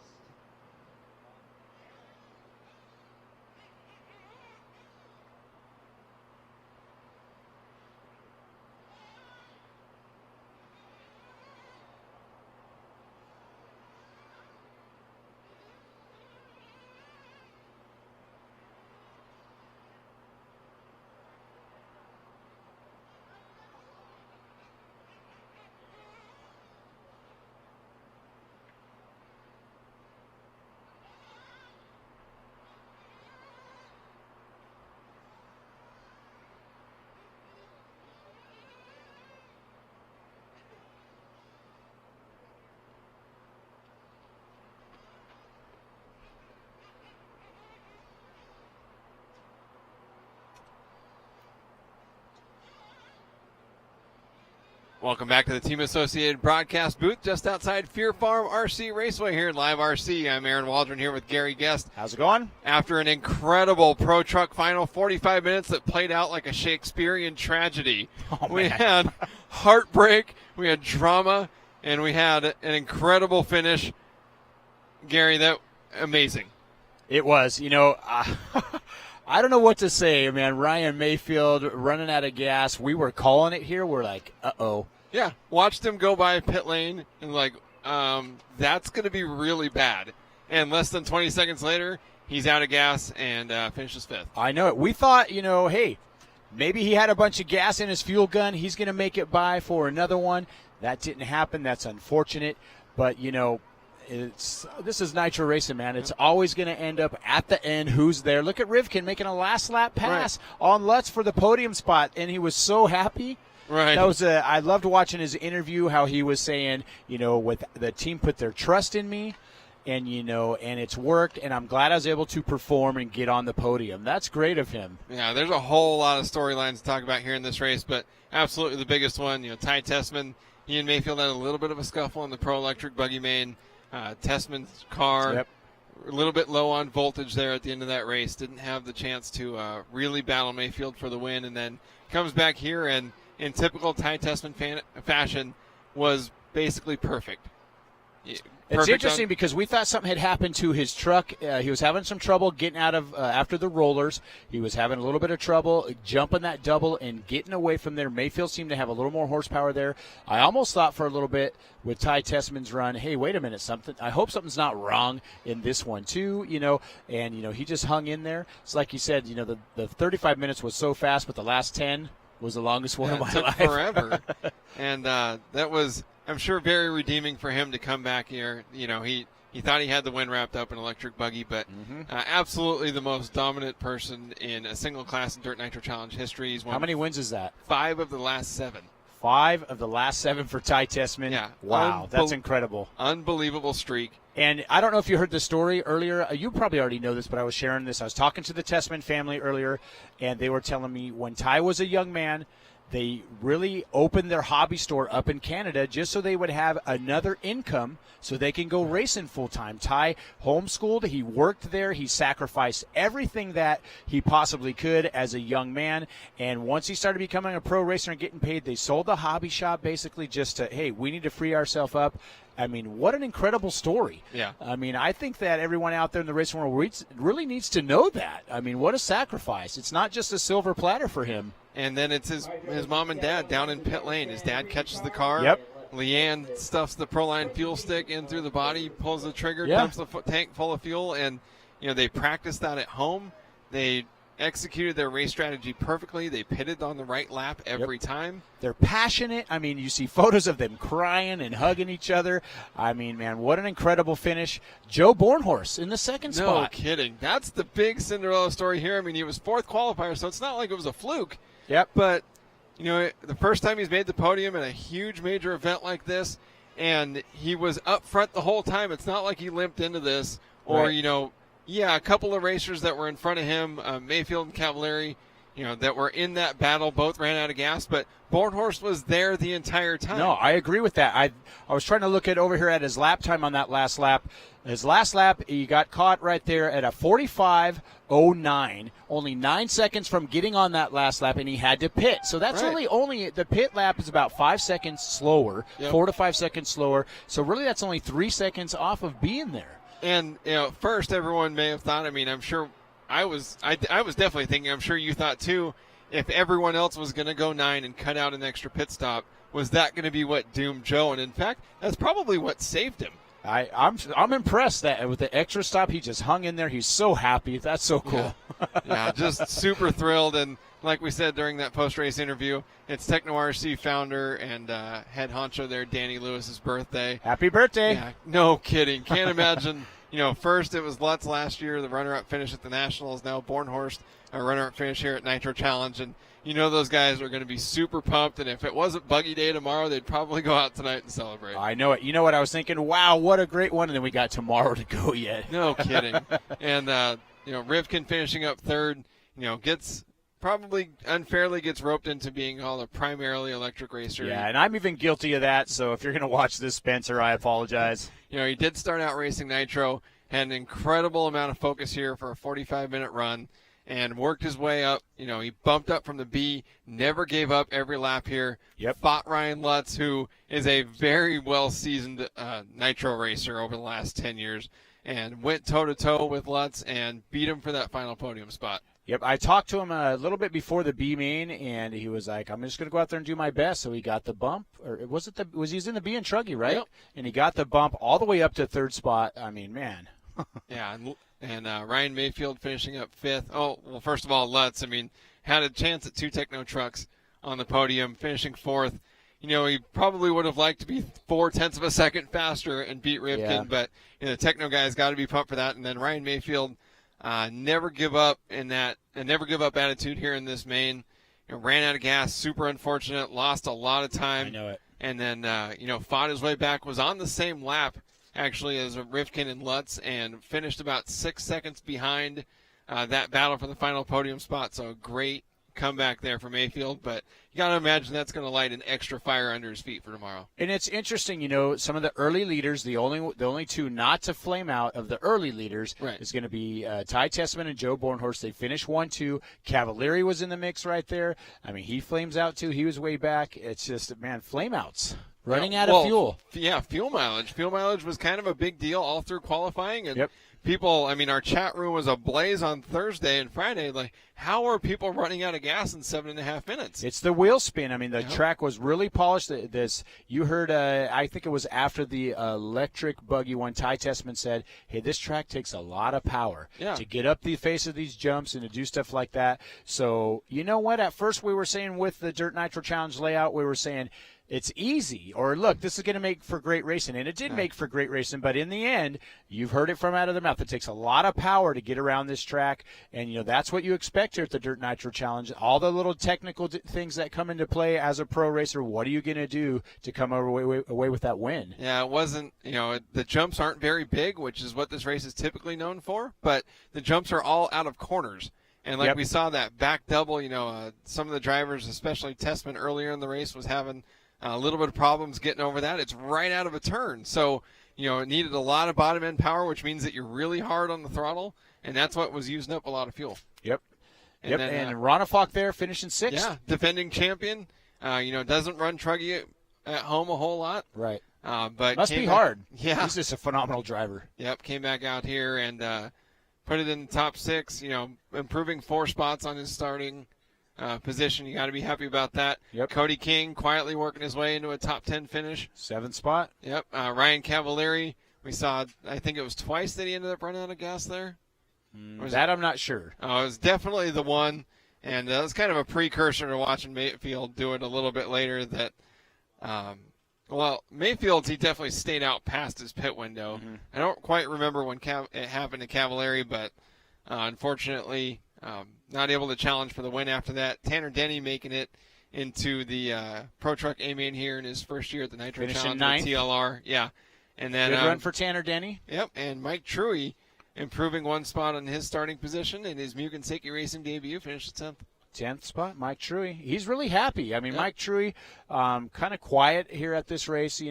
Speaker 3: Welcome back to the Team Associated broadcast booth just outside Fear Farm RC Raceway here in Live RC. I'm Aaron Waldron here with Gary Guest.
Speaker 1: How's it going?
Speaker 3: After an incredible Pro Truck final, 45 minutes that played out like a Shakespearean tragedy. We had heartbreak, we had drama, and we had an incredible finish. Gary, that amazing.
Speaker 1: It was. I don't know what to say, man. Ryan Mayfield running out of gas. We were calling it here. We're like, uh-oh.
Speaker 3: Yeah, watched him go by pit lane and that's going to be really bad. And less than 20 seconds later, he's out of gas and finishes fifth.
Speaker 1: I know it. We thought, hey, maybe he had a bunch of gas in his fuel gun. He's going to make it by for another one. That didn't happen. That's unfortunate. But, this is Nitro racing, man. It's always going to end up at the end. Who's there? Look at Rivkin making a last lap pass on Lutz for the podium spot, and he was so happy.
Speaker 3: Right.
Speaker 1: That was I loved watching his interview, how he was saying, with the team put their trust in me, and and it's worked, and I'm glad I was able to perform and get on the podium. That's great of him.
Speaker 3: Yeah, there's a whole lot of storylines to talk about here in this race, but absolutely the biggest one, Ty Tessman, Ian Mayfield had a little bit of a scuffle in the Pro Electric buggy main. Tessman's car, a little bit low on voltage there at the end of that race. Didn't have the chance to really battle Mayfield for the win, and then comes back here and, in typical Ty Tessman fashion, was basically perfect.
Speaker 1: It's interesting because we thought something had happened to his truck. He was having some trouble getting out of after the rollers. He was having a little bit of trouble jumping that double and getting away from there. Mayfield seemed to have a little more horsepower there. I almost thought for a little bit with Ty Tessman's run, hey, wait a minute, I hope something's not wrong in this one too, and he just hung in there. It's like you said, the 35 minutes was so fast, but the last 10 was the longest one of my life.
Speaker 3: Forever. And that was, I'm sure, very redeeming for him to come back here. He thought he had the win wrapped up in electric buggy, but absolutely the most dominant person in a single class in Dirt Nitro Challenge history. He's won
Speaker 1: How many wins is that?
Speaker 3: 5 of the last 7.
Speaker 1: 5 of the last 7 for Ty Tessman.
Speaker 3: Yeah.
Speaker 1: Wow, that's incredible.
Speaker 3: Unbelievable streak.
Speaker 1: And I don't know if you heard the story earlier. You probably already know this, but I was sharing this. I was talking to the Tessman family earlier, and they were telling me when Ty was a young man, they really opened their hobby store up in Canada just so they would have another income so they can go racing full-time. Ty homeschooled. He worked there. He sacrificed everything that he possibly could as a young man. And once he started becoming a pro racer and getting paid, they sold the hobby shop basically just to, hey, we need to free ourselves up. I mean, what an incredible story.
Speaker 3: Yeah.
Speaker 1: I mean, I think that everyone out there in the racing world really needs to know that. I mean, what a sacrifice. It's not just a silver platter for him.
Speaker 3: And then it's his mom and dad down in pit lane. His dad catches the car.
Speaker 1: Yep.
Speaker 3: Leanne stuffs the Proline fuel stick in through the body, pulls the trigger,
Speaker 1: Yeah.
Speaker 3: dumps the tank full of fuel, and they practiced that at home. They executed their race strategy perfectly. They pitted on the right lap every time.
Speaker 1: They're passionate. I mean, you see photos of them crying and hugging each other. I mean, man, what an incredible finish. Joe Bornhorst in the second
Speaker 3: No
Speaker 1: spot.
Speaker 3: kidding. That's the big Cinderella story here. I mean, he was fourth qualifier, so it's not like it was a fluke.
Speaker 1: Yep.
Speaker 3: But, the first time he's made the podium in a huge major event like this, and he was up front the whole time. It's not like he limped into this or,
Speaker 1: Right.
Speaker 3: a couple of racers that were in front of him, Mayfield and Cavalieri, that were in that battle, both ran out of gas, but Bornhorst was there the entire time.
Speaker 1: No, I agree with that. I was trying to look over here at his lap time on that last lap. His last lap, he got caught right there at a 45:09, only 9 seconds from getting on that last lap, and he had to pit. So that's
Speaker 3: Right.
Speaker 1: really only the pit lap is about 5 seconds slower, 4 to 5 seconds slower. So really, that's only 3 seconds off of being there.
Speaker 3: And first everyone may have thought. I mean, I'm sure I was definitely thinking. I'm sure you thought too. If everyone else was going to go 9 and cut out an extra pit stop, was that going to be what doomed Joe? And in fact, that's probably what saved him.
Speaker 1: I'm impressed that with the extra stop, he just hung in there. He's so happy. That's so cool.
Speaker 3: Yeah, just super thrilled. And like we said during that post-race interview, it's Techno RC founder and head honcho there, Danny Lewis's birthday.
Speaker 1: Happy birthday.
Speaker 3: Yeah, no kidding. Can't imagine. First it was Lutz last year, the runner-up finish at the Nationals. Now Bornhorst, a runner-up finish here at Nitro Challenge. And those guys are going to be super pumped. And if it wasn't Buggy Day tomorrow, they'd probably go out tonight and celebrate.
Speaker 1: I know it. You know what I was thinking? Wow, what a great one. And then we got tomorrow to go yet.
Speaker 3: No kidding. And, Rivkin finishing up third, gets probably unfairly gets roped into being all a primarily electric racer.
Speaker 1: Yeah, and I'm even guilty of that. So if you're going to watch this, Spencer, I apologize.
Speaker 3: He did start out racing Nitro, had an incredible amount of focus here for a 45-minute run, and worked his way up. He bumped up from the B, never gave up every lap here.
Speaker 1: Yep.
Speaker 3: Fought Ryan Lutz, who is a very well-seasoned Nitro racer over the last 10 years, and went toe-to-toe with Lutz and beat him for that final podium spot.
Speaker 1: Yep, I talked to him a little bit before the B main, and he was like, "I'm just going to go out there and do my best." So he got the bump, or he was in the B and Truggy, right?
Speaker 3: Yep.
Speaker 1: And he got the bump all the way up to third spot. I mean, man.
Speaker 3: Yeah, and Ryan Mayfield finishing up fifth. Oh, well, first of all, Lutz, had a chance at 2 Techno trucks on the podium, finishing fourth. He probably would have liked to be 0.4 of a second faster and beat Rivkin, but the Techno guys got to be pumped for that. And then Ryan Mayfield, never give up attitude here in this main. Ran out of gas, super unfortunate, lost a lot of time.
Speaker 1: I know it.
Speaker 3: And then, fought his way back, was on the same lap, actually, as Rivkin and Lutz, and finished about 6 seconds behind that battle for the final podium spot. So great comeback there for Mayfield, but you got to imagine that's going to light an extra fire under his feet for tomorrow.
Speaker 1: And it's interesting, some of the early leaders, the only two not to flame out of the early leaders is going to be Ty Tessman and Joe Bornhorst. They finished 1-2. Cavalieri was in the mix right there. He flames out too. He was way back. It's just, man, flame outs. Running out of fuel.
Speaker 3: Yeah, fuel mileage. Fuel mileage was kind of a big deal all through qualifying. And
Speaker 1: people,
Speaker 3: our chat room was ablaze on Thursday and Friday. Like, how are people running out of gas in 7.5 minutes?
Speaker 1: It's the wheel spin. The track was really polished. You heard, I think it was after the electric buggy one, Ty Tessman said, hey, this track takes a lot of power to get up the face of these jumps and to do stuff like that. So, you know what? At first we were saying with the Dirt Nitro Challenge layout, we were saying, it's easy, or look, this is going to make for great racing, and it did make for great racing, but in the end, you've heard it from out of their mouth. It takes a lot of power to get around this track, and that's what you expect here at the Dirt Nitro Challenge. All the little technical things that come into play as a pro racer, what are you going to do to come away with that win?
Speaker 3: Yeah, it wasn't, the jumps aren't very big, which is what this race is typically known for, but the jumps are all out of corners. And like we saw that back double, some of the drivers, especially Tessman earlier in the race, was having a little bit of problems getting over that. It's right out of a turn. So, it needed a lot of bottom end power, which means that you're really hard on the throttle, and that's what was using up a lot of fuel.
Speaker 1: Yep.
Speaker 3: And
Speaker 1: and Ronafalk there finishing 6th.
Speaker 3: Yeah, defending champion. Doesn't run Truggy at home a whole lot.
Speaker 1: Right.
Speaker 3: But
Speaker 1: must be hard.
Speaker 3: Yeah.
Speaker 1: He's just a phenomenal driver.
Speaker 3: Yep, came back out here and put it in the top 6, improving 4 spots on his starting. position. You got to be happy about that.
Speaker 1: Yep.
Speaker 3: Cody King quietly working his way into a top 10 finish.
Speaker 1: 7th spot.
Speaker 3: Yep. Ryan Cavalieri, we saw, I think it was twice that he ended up running out of gas there.
Speaker 1: That I'm not sure.
Speaker 3: Oh, it was definitely the one, and that was kind of a precursor to watching Mayfield do it a little bit later. That, Mayfield, he definitely stayed out past his pit window.
Speaker 1: Mm-hmm.
Speaker 3: I don't quite remember when it happened to Cavalieri, but unfortunately, not able to challenge for the win after that. Tanner Denny making it into the Pro Truck A-Main here in his first year at the Nitro
Speaker 1: Finishing
Speaker 3: Challenge with
Speaker 1: 9th.
Speaker 3: TLR. Yeah. And then,
Speaker 1: Good run for Tanner Denny.
Speaker 3: Yep, and Mike Truggy improving one spot on his starting position in his Mugen Seiki Racing debut, finished 10th.
Speaker 1: 10th spot, Mike Truey. He's really happy. I mean,
Speaker 3: Yep.
Speaker 1: Mike Truey, kind of quiet here at this race,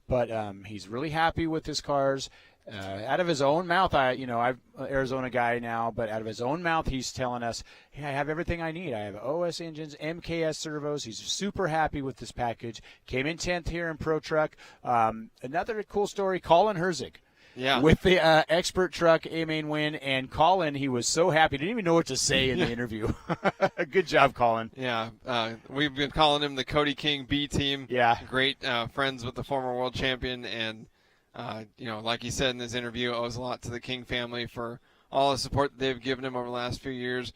Speaker 1: but he's really happy with his cars. Out of his own mouth, I'm an Arizona guy now, but out of his own mouth, he's telling us, hey, I have everything I need. I have OS engines, MKS servos. He's super happy with this package. Came in 10th here in Pro Truck. Another cool story, Colin Herzig.
Speaker 3: Yeah.
Speaker 1: With the Expert Truck A-Main win, and Colin, he was so happy. Didn't even know what to say in the interview. Good job, Colin.
Speaker 3: Yeah, we've been calling him the Cody King B team.
Speaker 1: Yeah.
Speaker 3: Great friends with the former world champion, and, like he said in this interview, owes a lot to the King family for all the support that they've given him over the last few years.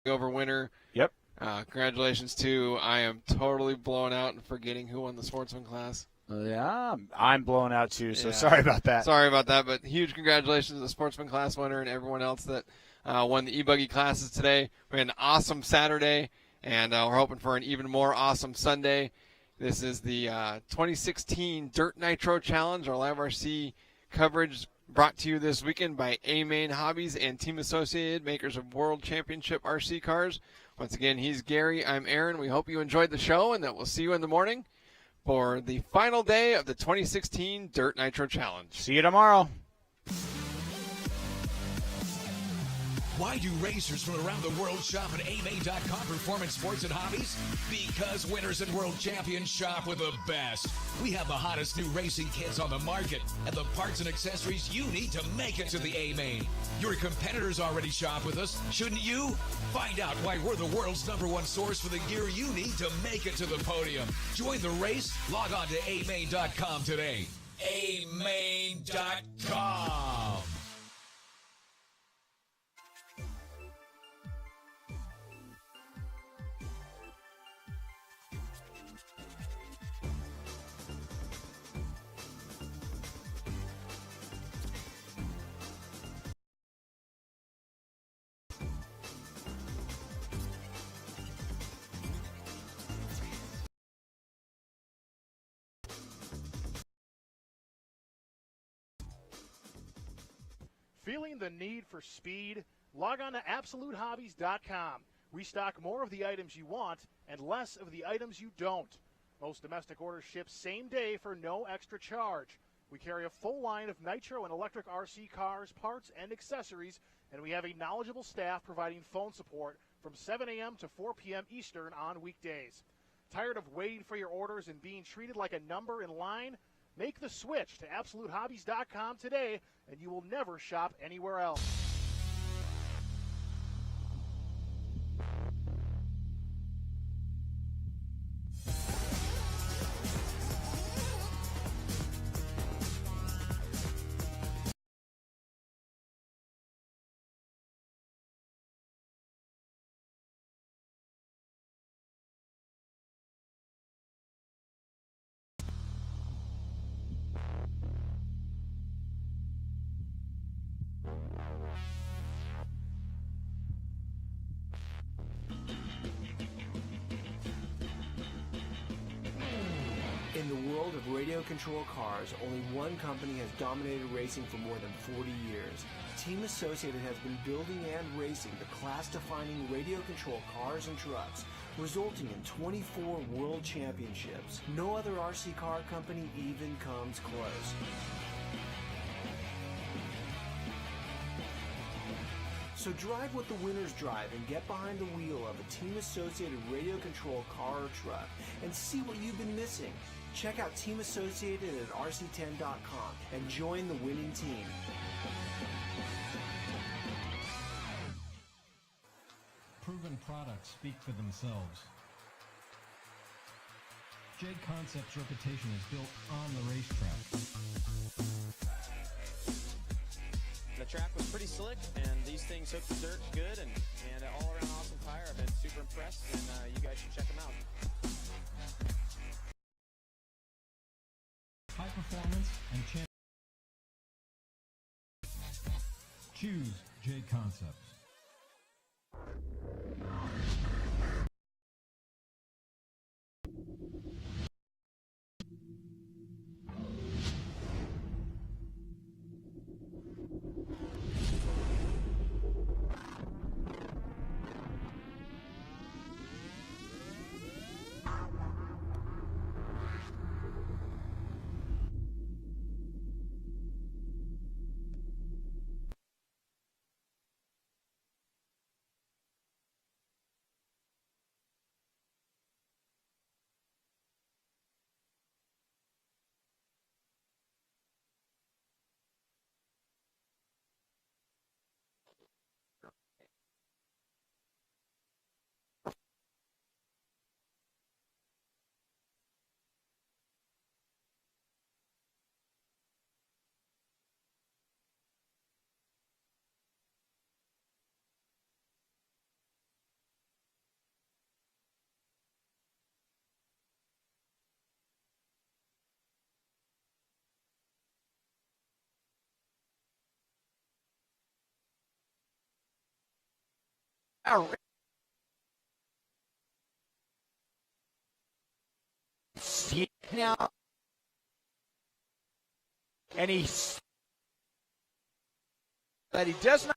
Speaker 3: Over winner.
Speaker 1: Yep.
Speaker 3: Congratulations to, I am totally blown out and forgetting who won the sportsman class.
Speaker 1: Yeah, I'm blown out too, so
Speaker 3: Yeah.
Speaker 1: sorry about that.
Speaker 3: Sorry about that, but huge congratulations to the sportsman class winner and everyone else that won the e-buggy classes today. We had an awesome Saturday, and we're hoping for an even more awesome Sunday. This is the 2016 Dirt Nitro Challenge, our live RC coverage brought to you this weekend by A-Main Hobbies and Team Associated, makers of World Championship RC cars. Once again, he's Gary, I'm Aaron. We hope you enjoyed the show, and that we'll see you in the morning for the final day of the 2016 Dirt Nitro Challenge.
Speaker 1: See you tomorrow.
Speaker 8: Why do racers from around the world shop at AMA.com Performance Sports and Hobbies? Because winners and world champions shop with the best. We have the hottest new racing kits on the market and the parts and accessories you need to make it to the A-Main. Your competitors already shop with us, shouldn't you? Find out why we're the world's #1 source for the gear you need to make it to the podium. Join the race. Log on to AMA.com today. AMA.com.
Speaker 9: Feeling the need for speed? Log on to AbsoluteHobbies.com. We stock more of the items you want and less of the items you don't. Most domestic orders ship same day for no extra charge. We carry a full line of nitro and electric RC cars, parts, and accessories, and we have a knowledgeable staff providing phone support from 7 a.m. to 4 p.m. Eastern on weekdays. Tired of waiting for your orders and being treated like a number in line? Make the switch to AbsoluteHobbies.com today, and you will never shop anywhere else.
Speaker 10: In the world of radio control cars, only one company has dominated racing for more than 40 years. Team Associated has been building and racing the class-defining radio control cars and trucks, resulting in 24 world championships. No other RC car company even comes close. So drive what the winners drive and get behind the wheel of a Team Associated radio control car or truck and see what you've been missing. Check out Team Associated at rc10.com and join the winning team.
Speaker 11: proven products speak for themselves. Jade Concepts' reputation is built on the racetrack.
Speaker 12: The track was pretty slick, and these things hook the dirt good, and all around awesome tire. I've been super impressed, and you guys should check them out.
Speaker 11: High performance and choose Jade Concepts.
Speaker 1: Now, and that he does not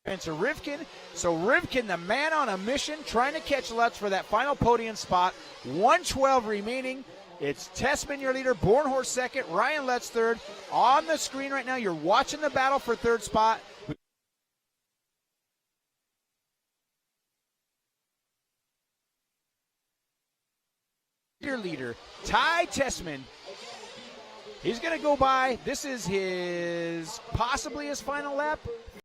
Speaker 1: answer Rivkin. So Rivkin, the man on a mission, trying to catch Lutz for that final podium spot. 1:12 remaining. It's Tessman, your leader, Bornhorst second, Ryan Lutz third. On the screen right now, you're watching the battle for third spot. Your leader, Ty Tessman. He's going to go by. This is possibly his final lap.